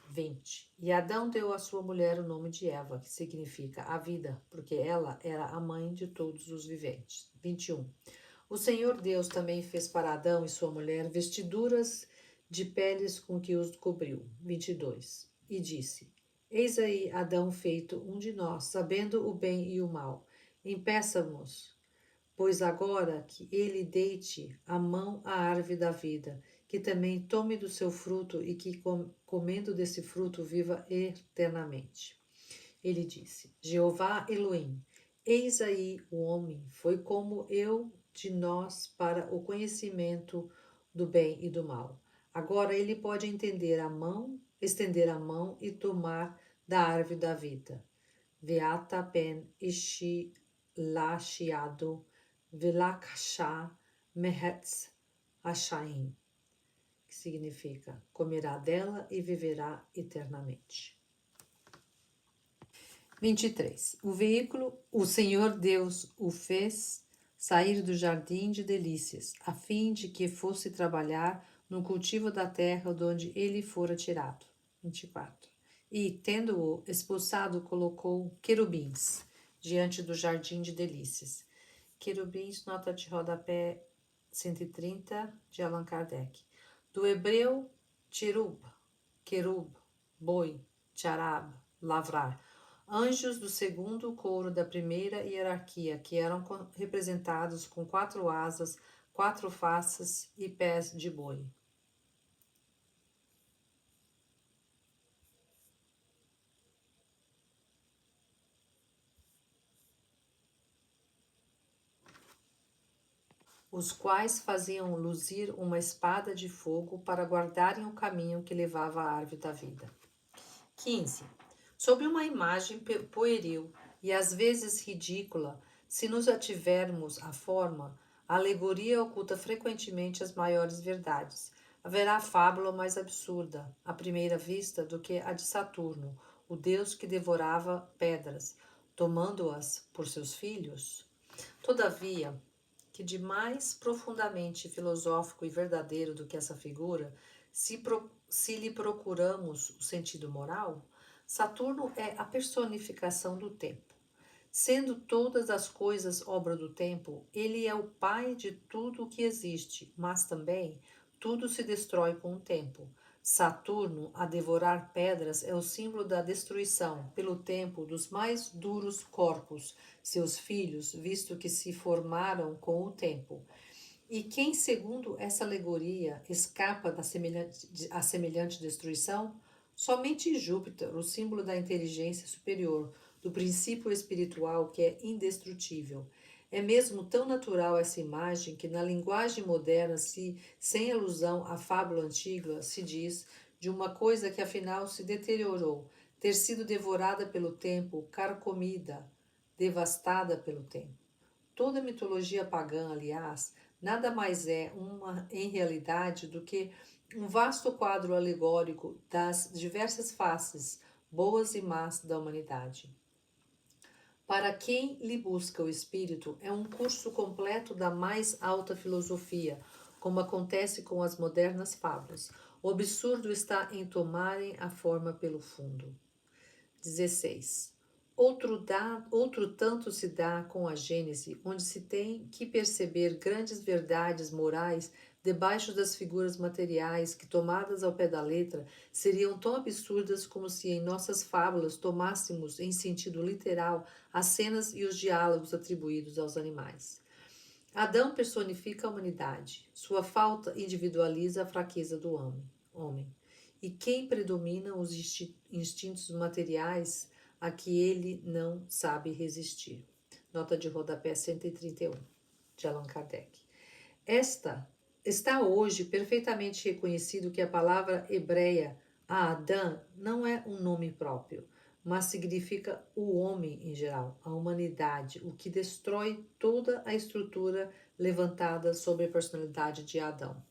20. E Adão deu à sua mulher o nome de Eva, que significa a vida, porque ela era a mãe de todos os viventes. 21. O Senhor Deus também fez para Adão e sua mulher vestiduras de peles com que os cobriu. 22. E disse: Eis aí Adão feito um de nós, sabendo o bem e o mal. Impeça-nos, pois agora que ele deite a mão à árvore da vida, que também tome do seu fruto e que, comendo desse fruto, viva eternamente. Ele disse: Jeová Elohim, eis aí o homem, foi como eu de nós para o conhecimento do bem e do mal. Agora ele pode estender a mão e tomar da árvore da vida. Veata pen ishi lashiado velakashá mehetz ashaim, que significa comerá dela e viverá eternamente. 23. O Senhor Deus o fez sair do jardim de delícias, a fim de que fosse trabalhar no cultivo da terra de onde ele fora tirado. 24. E, tendo-o expulsado, colocou querubins diante do jardim de delícias. Querubins, nota de rodapé 130, de Allan Kardec. Do hebreu, tirub, querub, boi, charab, lavrar. Anjos do segundo coro da primeira hierarquia, que eram representados com 4 asas, 4 faces e pés de boi. Os quais faziam luzir uma espada de fogo para guardarem o caminho que levava à árvore da vida. 15. Sob uma imagem pueril e às vezes ridícula, se nos ativermos à forma, a alegoria oculta frequentemente as maiores verdades. Haverá fábula mais absurda, à primeira vista, do que a de Saturno, o deus que devorava pedras, tomando-as por seus filhos? Todavia, que de mais profundamente filosófico e verdadeiro do que essa figura, se lhe procuramos o sentido moral, Saturno é a personificação do tempo. Sendo todas as coisas obra do tempo, ele é o pai de tudo o que existe, mas também tudo se destrói com o tempo. Saturno, a devorar pedras, é o símbolo da destruição, pelo tempo, dos mais duros corpos, seus filhos, visto que se formaram com o tempo. E quem, segundo essa alegoria, escapa da semelhante destruição? Somente Júpiter, o símbolo da inteligência superior, do princípio espiritual que é indestrutível. É mesmo tão natural essa imagem que na linguagem moderna, sem alusão à fábula antiga, se diz de uma coisa que afinal se deteriorou, ter sido devorada pelo tempo, carcomida, devastada pelo tempo. Toda mitologia pagã, aliás, nada mais é em realidade, do que um vasto quadro alegórico das diversas faces, boas e más, da humanidade. Para quem lhe busca o espírito, é um curso completo da mais alta filosofia, como acontece com as modernas fábulas. O absurdo está em tomarem a forma pelo fundo. 16. Outro tanto se dá com a Gênese, onde se tem que perceber grandes verdades morais debaixo das figuras materiais que, tomadas ao pé da letra, seriam tão absurdas como se em nossas fábulas tomássemos em sentido literal as cenas e os diálogos atribuídos aos animais. Adão personifica a humanidade. Sua falta individualiza a fraqueza do homem. E quem predomina os instintos materiais a que ele não sabe resistir. Nota de rodapé 131, de Allan Kardec. Esta Está hoje perfeitamente reconhecido que a palavra hebreia Adão não é um nome próprio, mas significa o homem em geral, a humanidade, o que destrói toda a estrutura levantada sobre a personalidade de Adão.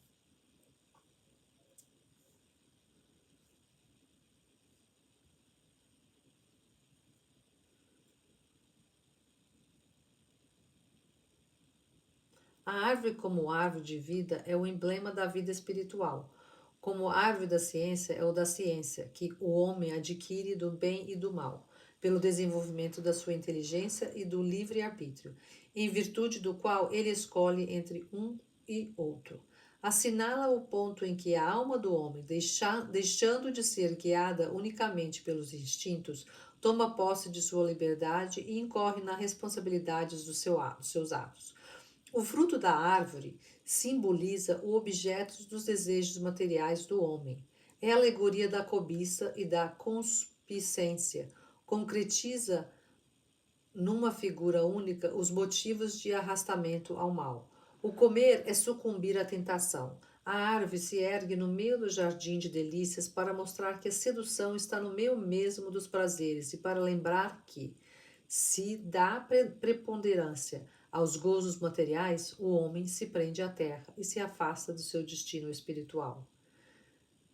A árvore, como árvore de vida, é o emblema da vida espiritual. Como árvore da ciência, é o da ciência, que o homem adquire do bem e do mal, pelo desenvolvimento da sua inteligência e do livre-arbítrio, em virtude do qual ele escolhe entre um e outro. Assinala o ponto em que a alma do homem, deixando de ser guiada unicamente pelos instintos, toma posse de sua liberdade e incorre nas responsabilidades dos seus atos. O fruto da árvore simboliza o objeto dos desejos materiais do homem. É a alegoria da cobiça e da concupiscência. Concretiza numa figura única os motivos de arrastamento ao mal. O comer é sucumbir à tentação. A árvore se ergue no meio do jardim de delícias para mostrar que a sedução está no meio mesmo dos prazeres e para lembrar que, se dá preponderância aos gozos materiais, o homem se prende à terra e se afasta do seu destino espiritual.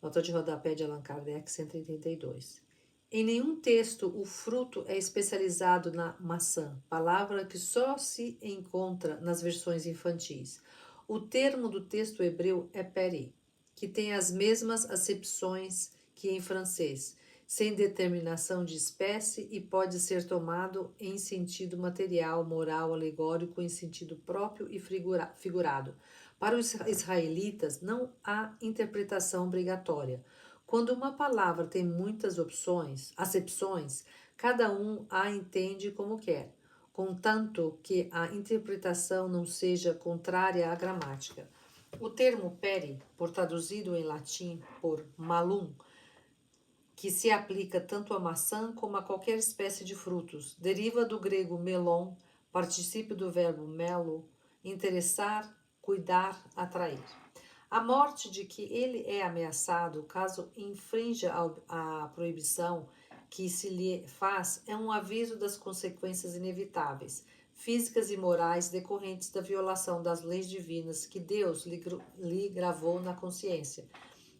Nota de rodapé de Allan Kardec, 182. Em nenhum texto o fruto é especializado na maçã, palavra que só se encontra nas versões infantis. O termo do texto hebreu é peri, que tem as mesmas acepções que em francês, sem determinação de espécie e pode ser tomado em sentido material, moral, alegórico, em sentido próprio e figurado. Para os israelitas, não há interpretação obrigatória. Quando uma palavra tem muitas acepções, cada um a entende como quer, contanto que a interpretação não seja contrária à gramática. O termo peri, por traduzido em latim por malum, que se aplica tanto à maçã como a qualquer espécie de frutos, deriva do grego melon, particípio do verbo melo, interessar, cuidar, atrair. A morte de que ele é ameaçado caso infrinja a proibição que se lhe faz é um aviso das consequências inevitáveis, físicas e morais decorrentes da violação das leis divinas que Deus lhe gravou na consciência.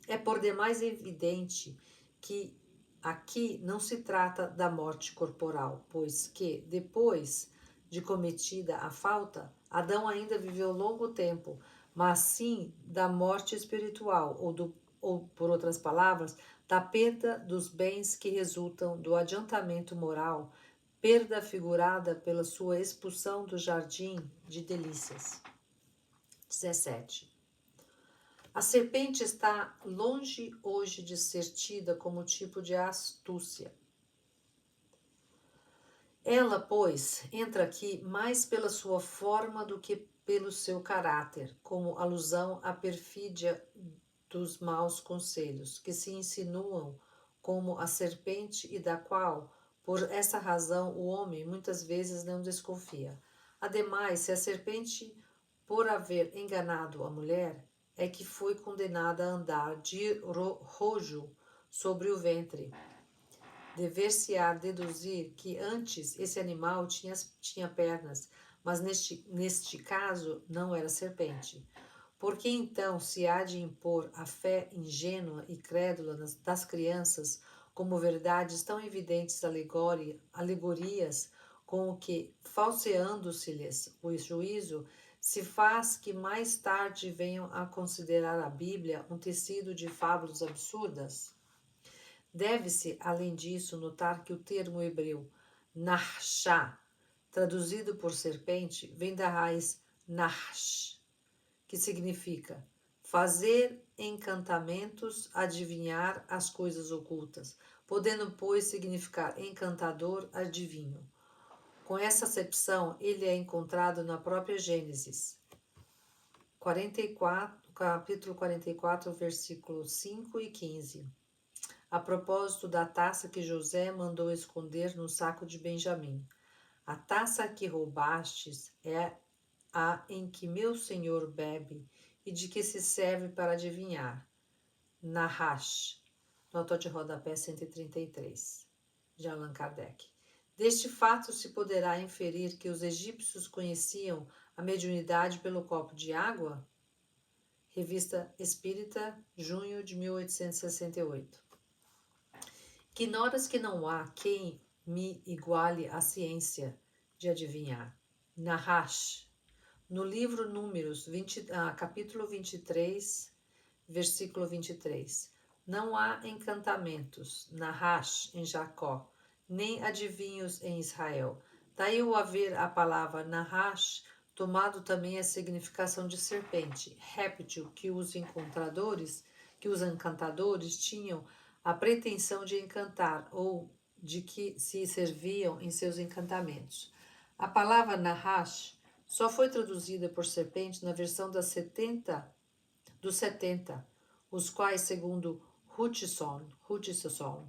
É por demais evidente que aqui não se trata da morte corporal, pois que, depois de cometida a falta, Adão ainda viveu longo tempo, mas sim da morte espiritual, ou por outras palavras, da perda dos bens que resultam do adiantamento moral, perda figurada pela sua expulsão do jardim de delícias. 17. A serpente está longe hoje de ser tida como tipo de astúcia. Ela, pois, entra aqui mais pela sua forma do que pelo seu caráter, como alusão à perfídia dos maus conselhos, que se insinuam como a serpente e da qual, por essa razão, o homem muitas vezes não desconfia. Ademais, se a serpente, por haver enganado a mulher, é que foi condenada a andar de rojo sobre o ventre, dever-se-á deduzir que antes esse animal tinha pernas, mas neste caso não era serpente. Por que então se há de impor a fé ingênua e crédula das crianças como verdades tão evidentes alegorias com o que, falseando-se-lhes o juízo, se faz que mais tarde venham a considerar a Bíblia um tecido de fábulas absurdas? Deve-se, além disso, notar que o termo hebreu narshá, traduzido por serpente, vem da raiz narsh, que significa fazer encantamentos, adivinhar as coisas ocultas, podendo, pois, significar encantador, adivinho. Com essa acepção, ele é encontrado na própria Gênesis 44, capítulo 44, versículos 5 e 15. A propósito da taça que José mandou esconder no saco de Benjamim. A taça que roubastes é a em que meu senhor bebe, e de que se serve para adivinhar. Nahash, nota de rodapé 133, de Allan Kardec. Deste fato se poderá inferir que os egípcios conheciam a mediunidade pelo copo de água? Revista Espírita, junho de 1868. Ignoras que não há quem me iguale à ciência de adivinhar. Nahash, no livro Números, capítulo 23, versículo 23. Não há encantamentos, Nahash, em Jacó, nem adivinhos em Israel. Daí o haver a palavra Nahash, tomado também a significação de serpente, réptil que os encantadores tinham a pretensão de encantar ou de que se serviam em seus encantamentos. A palavra Nahash só foi traduzida por serpente na versão dos 70, os quais, segundo Hutchison,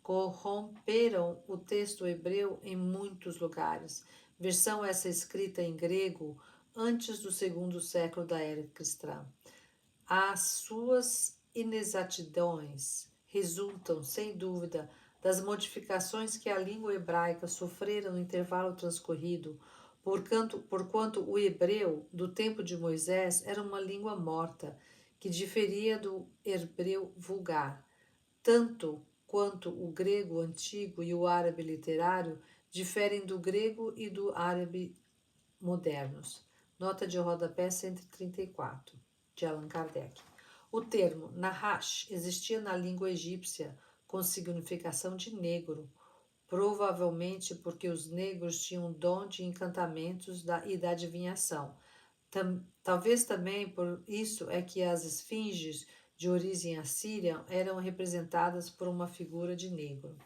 corromperam o texto hebreu em muitos lugares. Versão essa escrita em grego antes do segundo século da era cristã. As suas inexatidões resultam, sem dúvida, das modificações que a língua hebraica sofrera no intervalo transcorrido, porquanto o hebreu do tempo de Moisés era uma língua morta, que diferia do hebreu vulgar, tanto quanto o grego antigo e o árabe literário diferem do grego e do árabe modernos. Nota de rodapé 134, de Allan Kardec. O termo Nahash existia na língua egípcia com significação de negro, provavelmente porque os negros tinham dom de encantamentos e da adivinhação. Talvez também por isso é que as esfinges de origem assíria eram representadas por uma figura de negro.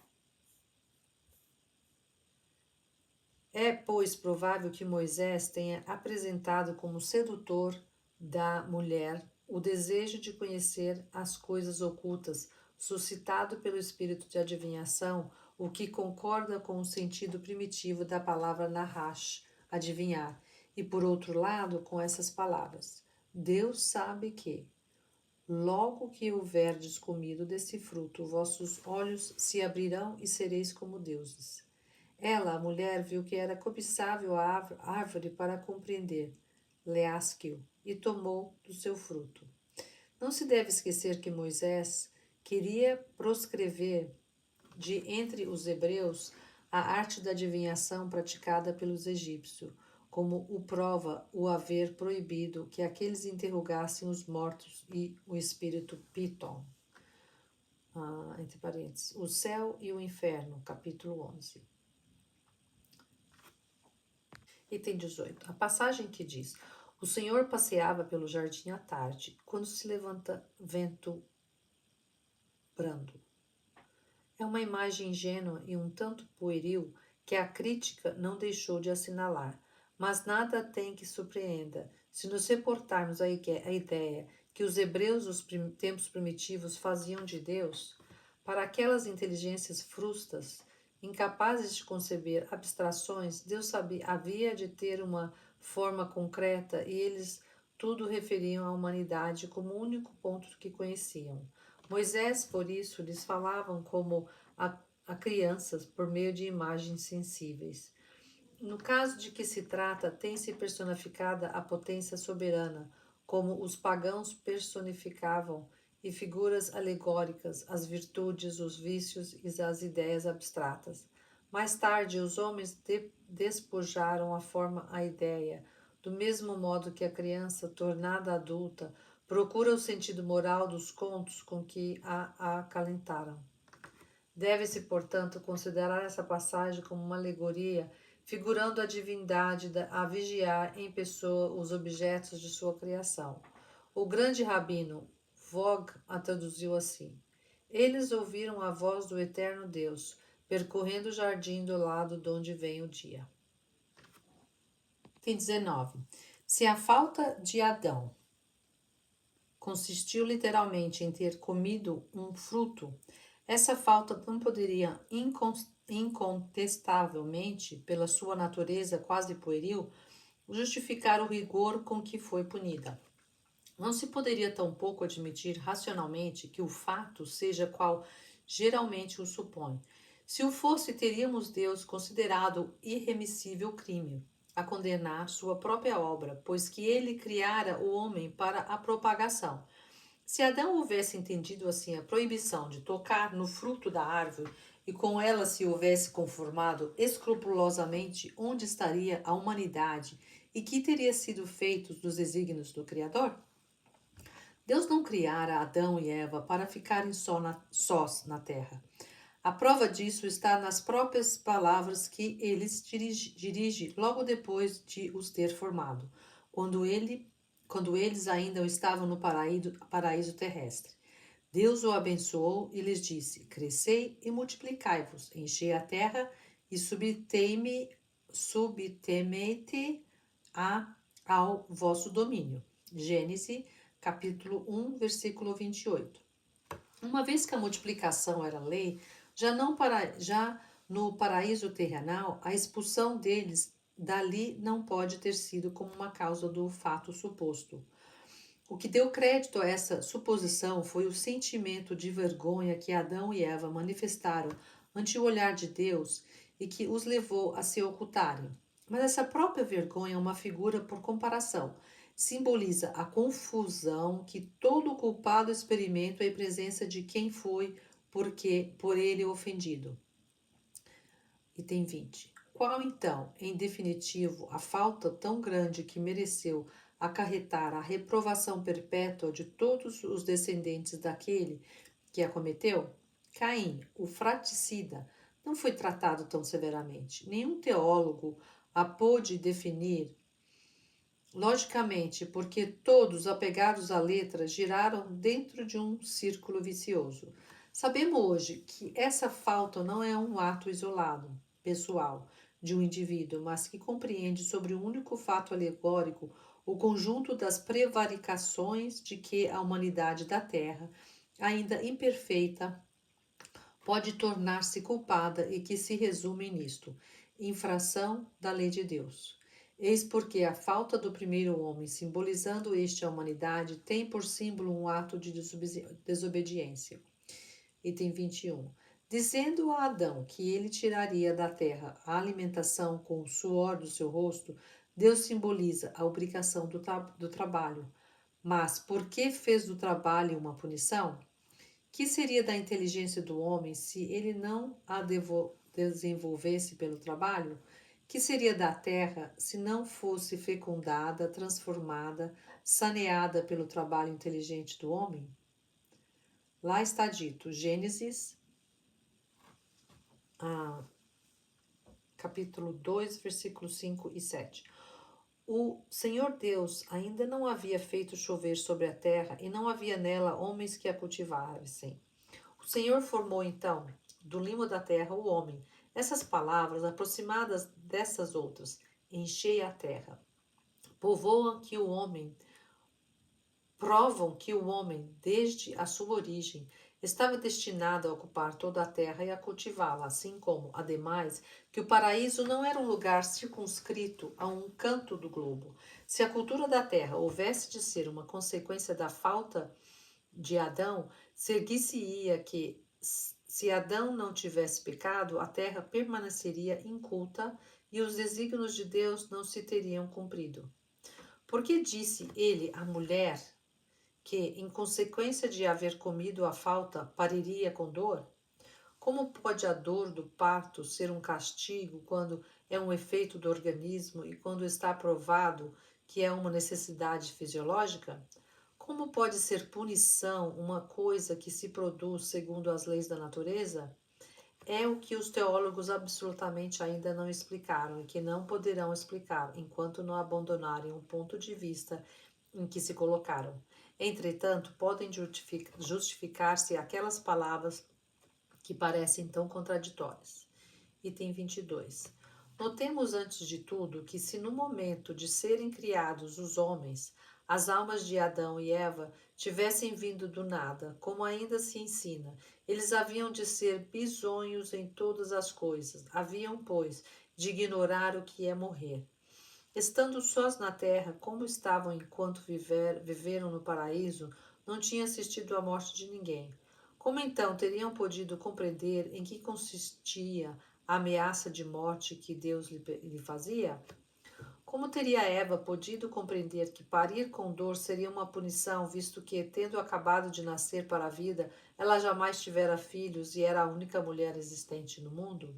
É, pois, provável que Moisés tenha apresentado como sedutor da mulher o desejo de conhecer as coisas ocultas, suscitado pelo espírito de adivinhação, o que concorda com o sentido primitivo da palavra Nahash, adivinhar, e por outro lado com essas palavras: Deus sabe que, logo que houverdes comido desse fruto, vossos olhos se abrirão e sereis como deuses. Ela, a mulher, viu que era cobiçável a árvore para compreender, leasquiu, e tomou do seu fruto. Não se deve esquecer que Moisés queria proscrever de entre os hebreus a arte da adivinhação praticada pelos egípcios, como o prova o haver proibido que aqueles interrogassem os mortos e o espírito Piton. Entre parênteses, o céu e o inferno, capítulo 11. Item 18. A passagem que diz: O Senhor passeava pelo jardim à tarde, quando se levanta vento brando. É uma imagem ingênua e um tanto pueril que a crítica não deixou de assinalar, mas nada tem que surpreenda se nos reportarmos a ideia que os hebreus dos tempos primitivos faziam de Deus, para aquelas inteligências frustas, incapazes de conceber abstrações, Deus havia de ter uma forma concreta e eles tudo referiam à humanidade como o único ponto que conheciam. Moisés, por isso, lhes falavam como a crianças por meio de imagens sensíveis. No caso de que se trata, tem-se personificada a potência soberana, como os pagãos personificavam, e figuras alegóricas, as virtudes, os vícios e as ideias abstratas. Mais tarde, os homens despojaram a forma à ideia, do mesmo modo que a criança, tornada adulta, procura o sentido moral dos contos com que a acalentaram. Deve-se, portanto, considerar essa passagem como uma alegoria, figurando a divindade a vigiar em pessoa os objetos de sua criação. O grande rabino Vogt a traduziu assim: Eles ouviram a voz do eterno Deus, percorrendo o jardim do lado de onde vem o dia. Item 19. Se a falta de Adão consistiu literalmente em ter comido um fruto, essa falta não poderia incontestavelmente, pela sua natureza quase pueril, justificar o rigor com que foi punida. Não se poderia tampouco admitir racionalmente que o fato seja qual geralmente o supõe. Se o fosse, teríamos Deus considerado irremissível crime a condenar sua própria obra, pois que ele criara o homem para a propagação. Se Adão houvesse entendido assim a proibição de tocar no fruto da árvore e com ela se houvesse conformado escrupulosamente, onde estaria a humanidade e que teria sido feito dos desígnios do Criador? Deus não criara Adão e Eva para ficarem sós na terra. A prova disso está nas próprias palavras que eles dirige logo depois de os ter formado, quando eles ainda estavam no paraíso terrestre. Deus o abençoou e lhes disse: Crescei e multiplicai-vos, enchei a terra e subtemete ao vosso domínio. Gênesis, capítulo 1, versículo 28. Uma vez que a multiplicação era lei, já no paraíso terrenal, a expulsão deles dali não pode ter sido como uma causa do fato suposto. O que deu crédito a essa suposição foi o sentimento de vergonha que Adão e Eva manifestaram ante o olhar de Deus e que os levou a se ocultarem. Mas essa própria vergonha é uma figura por comparação. Simboliza a confusão que todo culpado experimenta em presença de quem foi por ele ofendido. Item 20. Qual então, em definitivo, a falta tão grande que mereceu acarretar a reprovação perpétua de todos os descendentes daquele que a cometeu? Caim, o fratricida, não foi tratado tão severamente. Nenhum teólogo a pôde definir logicamente, porque todos, apegados à letra, giraram dentro de um círculo vicioso. Sabemos hoje que essa falta não é um ato isolado, pessoal, de um indivíduo, mas que compreende sobre um único fato alegórico o conjunto das prevaricações de que a humanidade da Terra, ainda imperfeita, pode tornar-se culpada e que se resume nisto: infração da lei de Deus. Eis porque a falta do primeiro homem, simbolizando este a humanidade, tem por símbolo um ato de desobediência. Item 21. Dizendo a Adão que ele tiraria da terra a alimentação com o suor do seu rosto, Deus simboliza a obrigação do trabalho. Mas por que fez do trabalho uma punição? Que seria da inteligência do homem se ele não a desenvolvesse pelo trabalho? Que seria da terra se não fosse fecundada, transformada, saneada pelo trabalho inteligente do homem? Lá está dito, Gênesis, capítulo 2, versículos 5 e 7. O Senhor Deus ainda não havia feito chover sobre a terra e não havia nela homens que a cultivassem. O Senhor formou então do limo da terra o homem. Essas palavras, aproximadas dessas outras, enchei a terra, provam que o homem, desde a sua origem, estava destinado a ocupar toda a terra e a cultivá-la, assim como, ademais, que o paraíso não era um lugar circunscrito a um canto do globo. Se a cultura da terra houvesse de ser uma consequência da falta de Adão, seguir-se-ia que, se Adão não tivesse pecado, a terra permaneceria inculta e os desígnios de Deus não se teriam cumprido. Porque disse ele à mulher que, em consequência de haver comido a falta, pariria com dor? Como pode a dor do parto ser um castigo quando é um efeito do organismo e quando está provado que é uma necessidade fisiológica? Como pode ser punição uma coisa que se produz segundo as leis da natureza? É o que os teólogos absolutamente ainda não explicaram e que não poderão explicar enquanto não abandonarem o ponto de vista em que se colocaram. Entretanto, podem justificar-se aquelas palavras que parecem tão contraditórias. Item 22. Notemos antes de tudo que, se no momento de serem criados os homens, as almas de Adão e Eva tivessem vindo do nada, como ainda se ensina, eles haviam de ser bisonhos em todas as coisas, haviam, pois, de ignorar o que é morrer. Estando sós na terra, como estavam enquanto viveram no paraíso, não tinham assistido à morte de ninguém. Como então teriam podido compreender em que consistia a ameaça de morte que Deus lhe fazia? Como teria Eva podido compreender que parir com dor seria uma punição, visto que, tendo acabado de nascer para a vida, ela jamais tivera filhos e era a única mulher existente no mundo?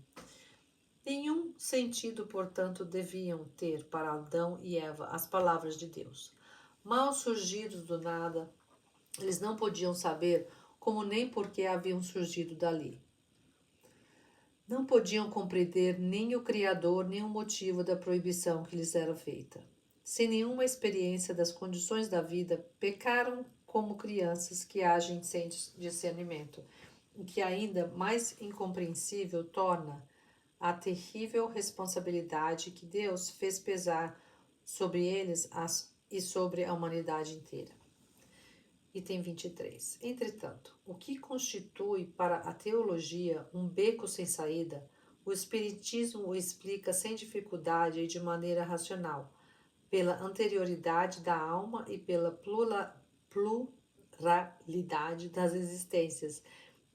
Nenhum sentido, portanto, deviam ter para Adão e Eva as palavras de Deus. Mal surgidos do nada, eles não podiam saber como nem por que haviam surgido dali. Não podiam compreender nem o Criador, nem o motivo da proibição que lhes era feita. Sem nenhuma experiência das condições da vida, pecaram como crianças que agem sem discernimento, o que ainda mais incompreensível torna a terrível responsabilidade que Deus fez pesar sobre eles e sobre a humanidade inteira. Item 23. Entretanto, o que constitui para a teologia um beco sem saída, o Espiritismo o explica sem dificuldade e de maneira racional, pela anterioridade da alma e pela pluralidade das existências,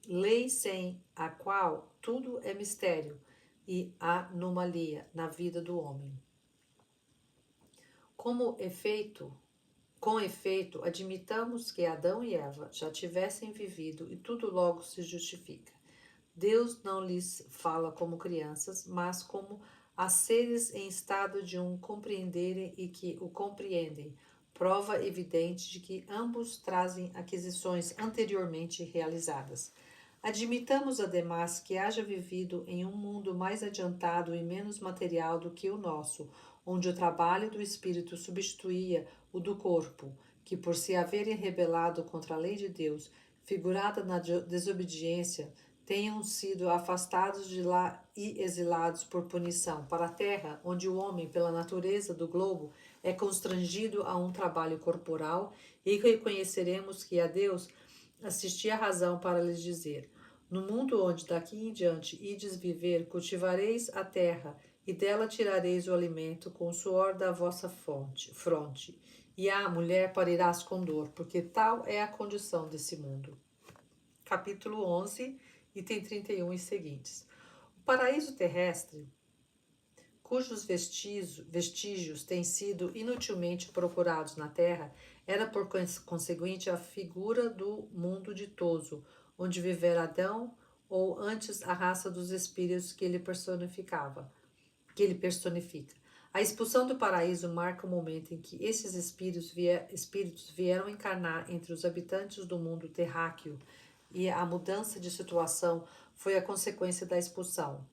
lei sem a qual tudo é mistério e anomalia na vida do homem. Com efeito, admitamos que Adão e Eva já tivessem vivido e tudo logo se justifica. Deus não lhes fala como crianças, mas como a seres em estado de compreenderem e que o compreendem, prova evidente de que ambos trazem aquisições anteriormente realizadas. Admitamos, ademais, que haja vivido em um mundo mais adiantado e menos material do que o nosso, onde o trabalho do espírito substituía o do corpo, que por se haverem rebelado contra a lei de Deus, figurada na desobediência, tenham sido afastados de lá e exilados por punição para a terra, onde o homem, pela natureza do globo, é constrangido a um trabalho corporal, e reconheceremos que a Deus assistia a razão para lhes dizer: no mundo onde daqui em diante ides viver, cultivareis a terra, e dela tirareis o alimento com o suor da vossa fronte. E a mulher parirás com dor, porque tal é a condição desse mundo. Capítulo 11, item 31 e seguintes. O paraíso terrestre, cujos vestígios têm sido inutilmente procurados na terra, era por conseguinte a figura do mundo ditoso, onde vivera Adão, ou antes a raça dos espíritos que ele personifica. A expulsão do paraíso marca o momento em que esses espíritos vieram encarnar entre os habitantes do mundo terráqueo, e a mudança de situação foi a consequência da expulsão.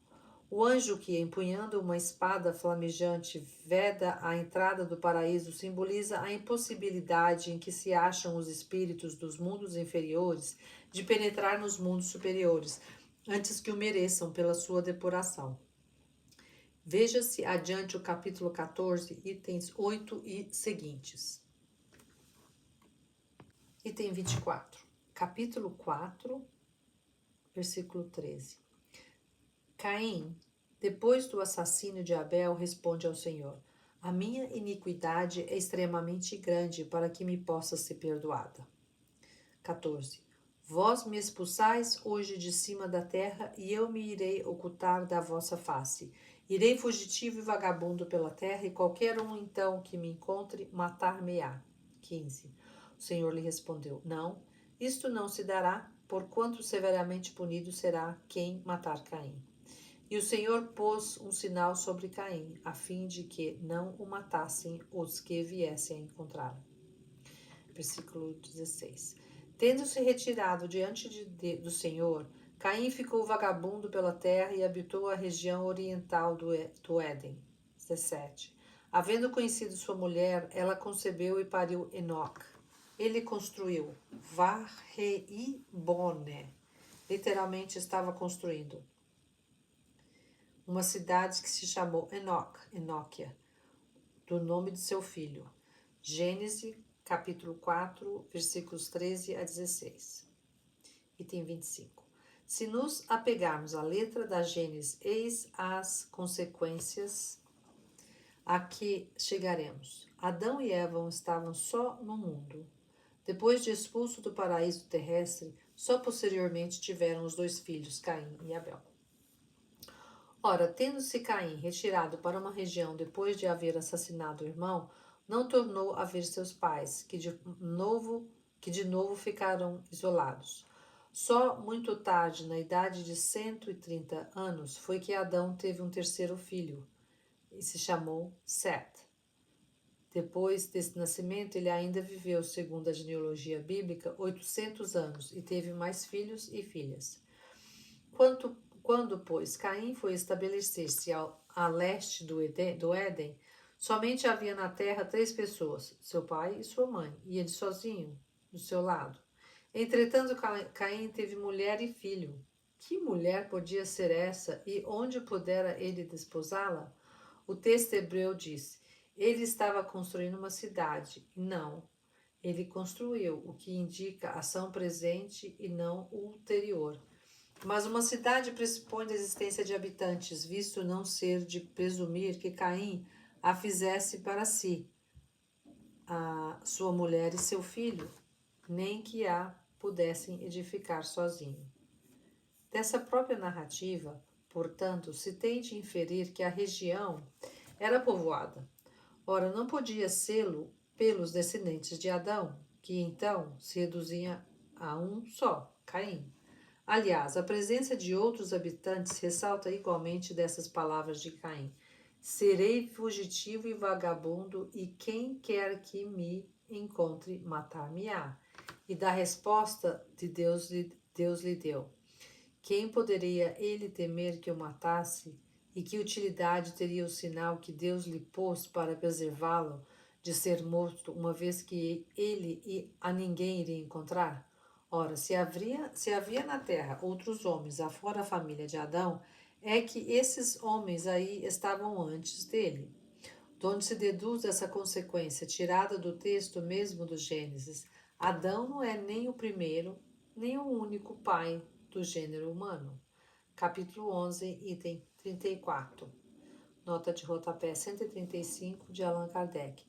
O anjo que, empunhando uma espada flamejante, veda a entrada do paraíso simboliza a impossibilidade em que se acham os espíritos dos mundos inferiores de penetrar nos mundos superiores, antes que o mereçam pela sua depuração. Veja-se adiante o capítulo 14, itens 8 e seguintes. Item 24. Capítulo 4, versículo 13. Caim, depois do assassínio de Abel, responde ao Senhor: a minha iniquidade é extremamente grande para que me possa ser perdoada. 14. Vós me expulsais hoje de cima da terra, e eu me irei ocultar da vossa face. Irei fugitivo e vagabundo pela terra, e qualquer um então que me encontre, matar-me-á. 15. O Senhor lhe respondeu: não, isto não se dará, porquanto severamente punido será quem matar Caim. E o Senhor pôs um sinal sobre Caim, a fim de que não o matassem os que viessem a encontrar. Versículo 16. Tendo-se retirado diante do Senhor, Caim ficou vagabundo pela terra e habitou a região oriental do Éden. 17. Havendo conhecido sua mulher, ela concebeu e pariu Enoque. Ele construiu Varreibone, literalmente estava construindo, uma cidade que se chamou Enoquia, do nome de seu filho. Gênesis, capítulo 4, versículos 13 a 16. Item 25. Se nos apegarmos à letra da Gênesis, eis as consequências a que chegaremos. Adão e Eva estavam só no mundo. Depois de expulso do paraíso terrestre, só posteriormente tiveram os 2 filhos, Caim e Abel. Ora, tendo-se Caim retirado para uma região depois de haver assassinado o irmão, não tornou a ver seus pais, que de novo ficaram isolados. Só muito tarde, na idade de 130 anos, foi que Adão teve um terceiro filho, e se chamou Sete. Depois desse nascimento, ele ainda viveu, segundo a genealogia bíblica, 800 anos e teve mais filhos e filhas. Quando, pois, Caim foi estabelecer-se a leste do Éden, somente havia na terra 3 pessoas, seu pai e sua mãe, e ele sozinho, do seu lado. Entretanto, Caim teve mulher e filho. Que mulher podia ser essa e onde pudera ele desposá-la? O texto hebreu diz: ele estava construindo uma cidade. Não, ele construiu, o que indica ação presente e não ulterior. Mas uma cidade pressupõe a existência de habitantes, visto não ser de presumir que Caim a fizesse para si, a sua mulher e seu filho, nem que a pudessem edificar sozinho. Dessa própria narrativa, portanto, se tem de inferir que a região era povoada. Ora, não podia sê-lo pelos descendentes de Adão, que então se reduzia a um só, Caim. Aliás, a presença de outros habitantes ressalta igualmente dessas palavras de Caim: serei fugitivo e vagabundo, e quem quer que me encontre matar-me-á. E da resposta de Deus lhe deu: quem poderia ele temer que o matasse? E que utilidade teria o sinal que Deus lhe pôs para preservá-lo de ser morto, uma vez que ele a ninguém iria encontrar? Ora, se havia na terra outros homens afora a família de Adão, é que esses homens aí estavam antes dele. De onde se deduz essa consequência, tirada do texto mesmo do Gênesis: Adão não é nem o primeiro, nem o único pai do gênero humano. Capítulo 11, item 34. Nota de rodapé 135 de Allan Kardec.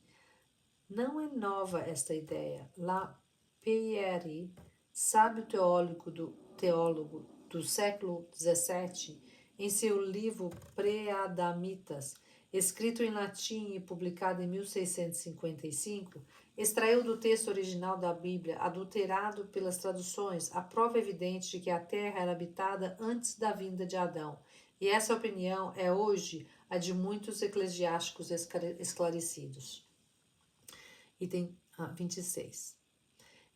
Não é nova esta ideia. Lapeyrie, sábio teólogo do século XVII, em seu livro Preadamitas, escrito em latim e publicado em 1655, extraiu do texto original da Bíblia, adulterado pelas traduções, a prova evidente de que a terra era habitada antes da vinda de Adão. E essa opinião é hoje a de muitos eclesiásticos esclarecidos. Item 26.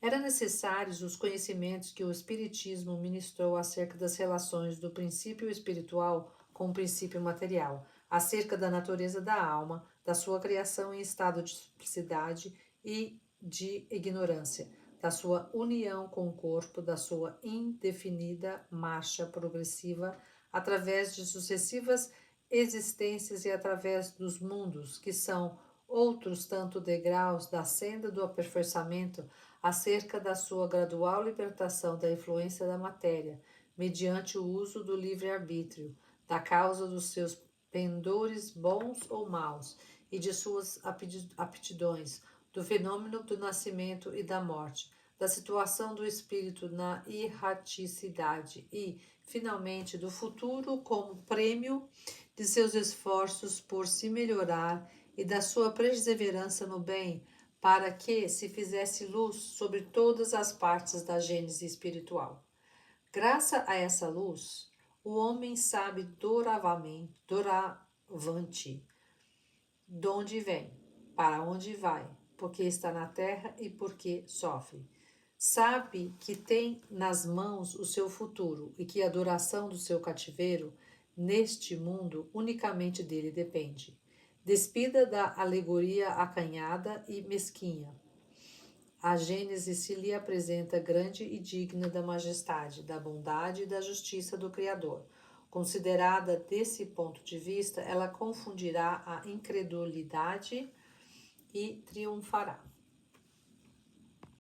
Eram necessários os conhecimentos que o Espiritismo ministrou acerca das relações do princípio espiritual com o princípio material, acerca da natureza da alma, da sua criação em estado de simplicidade e de ignorância, da sua união com o corpo, da sua indefinida marcha progressiva através de sucessivas existências e através dos mundos, que são outros tanto degraus da senda do aperfeiçoamento, acerca da sua gradual libertação da influência da matéria, mediante o uso do livre-arbítrio, da causa dos seus pendores bons ou maus e de suas aptidões, do fenômeno do nascimento e da morte, da situação do espírito na erraticidade e, finalmente, do futuro como prêmio de seus esforços por se melhorar e da sua perseverança no bem, para que se fizesse luz sobre todas as partes da gênese espiritual. Graças a essa luz, o homem sabe doravante de onde vem, para onde vai, porque está na terra e porque sofre. Sabe que tem nas mãos o seu futuro e que a duração do seu cativeiro neste mundo unicamente dele depende. Despida da alegoria acanhada e mesquinha. A Gênese se lhe apresenta grande e digna da majestade, da bondade e da justiça do Criador. Considerada desse ponto de vista, ela confundirá a incredulidade e triunfará.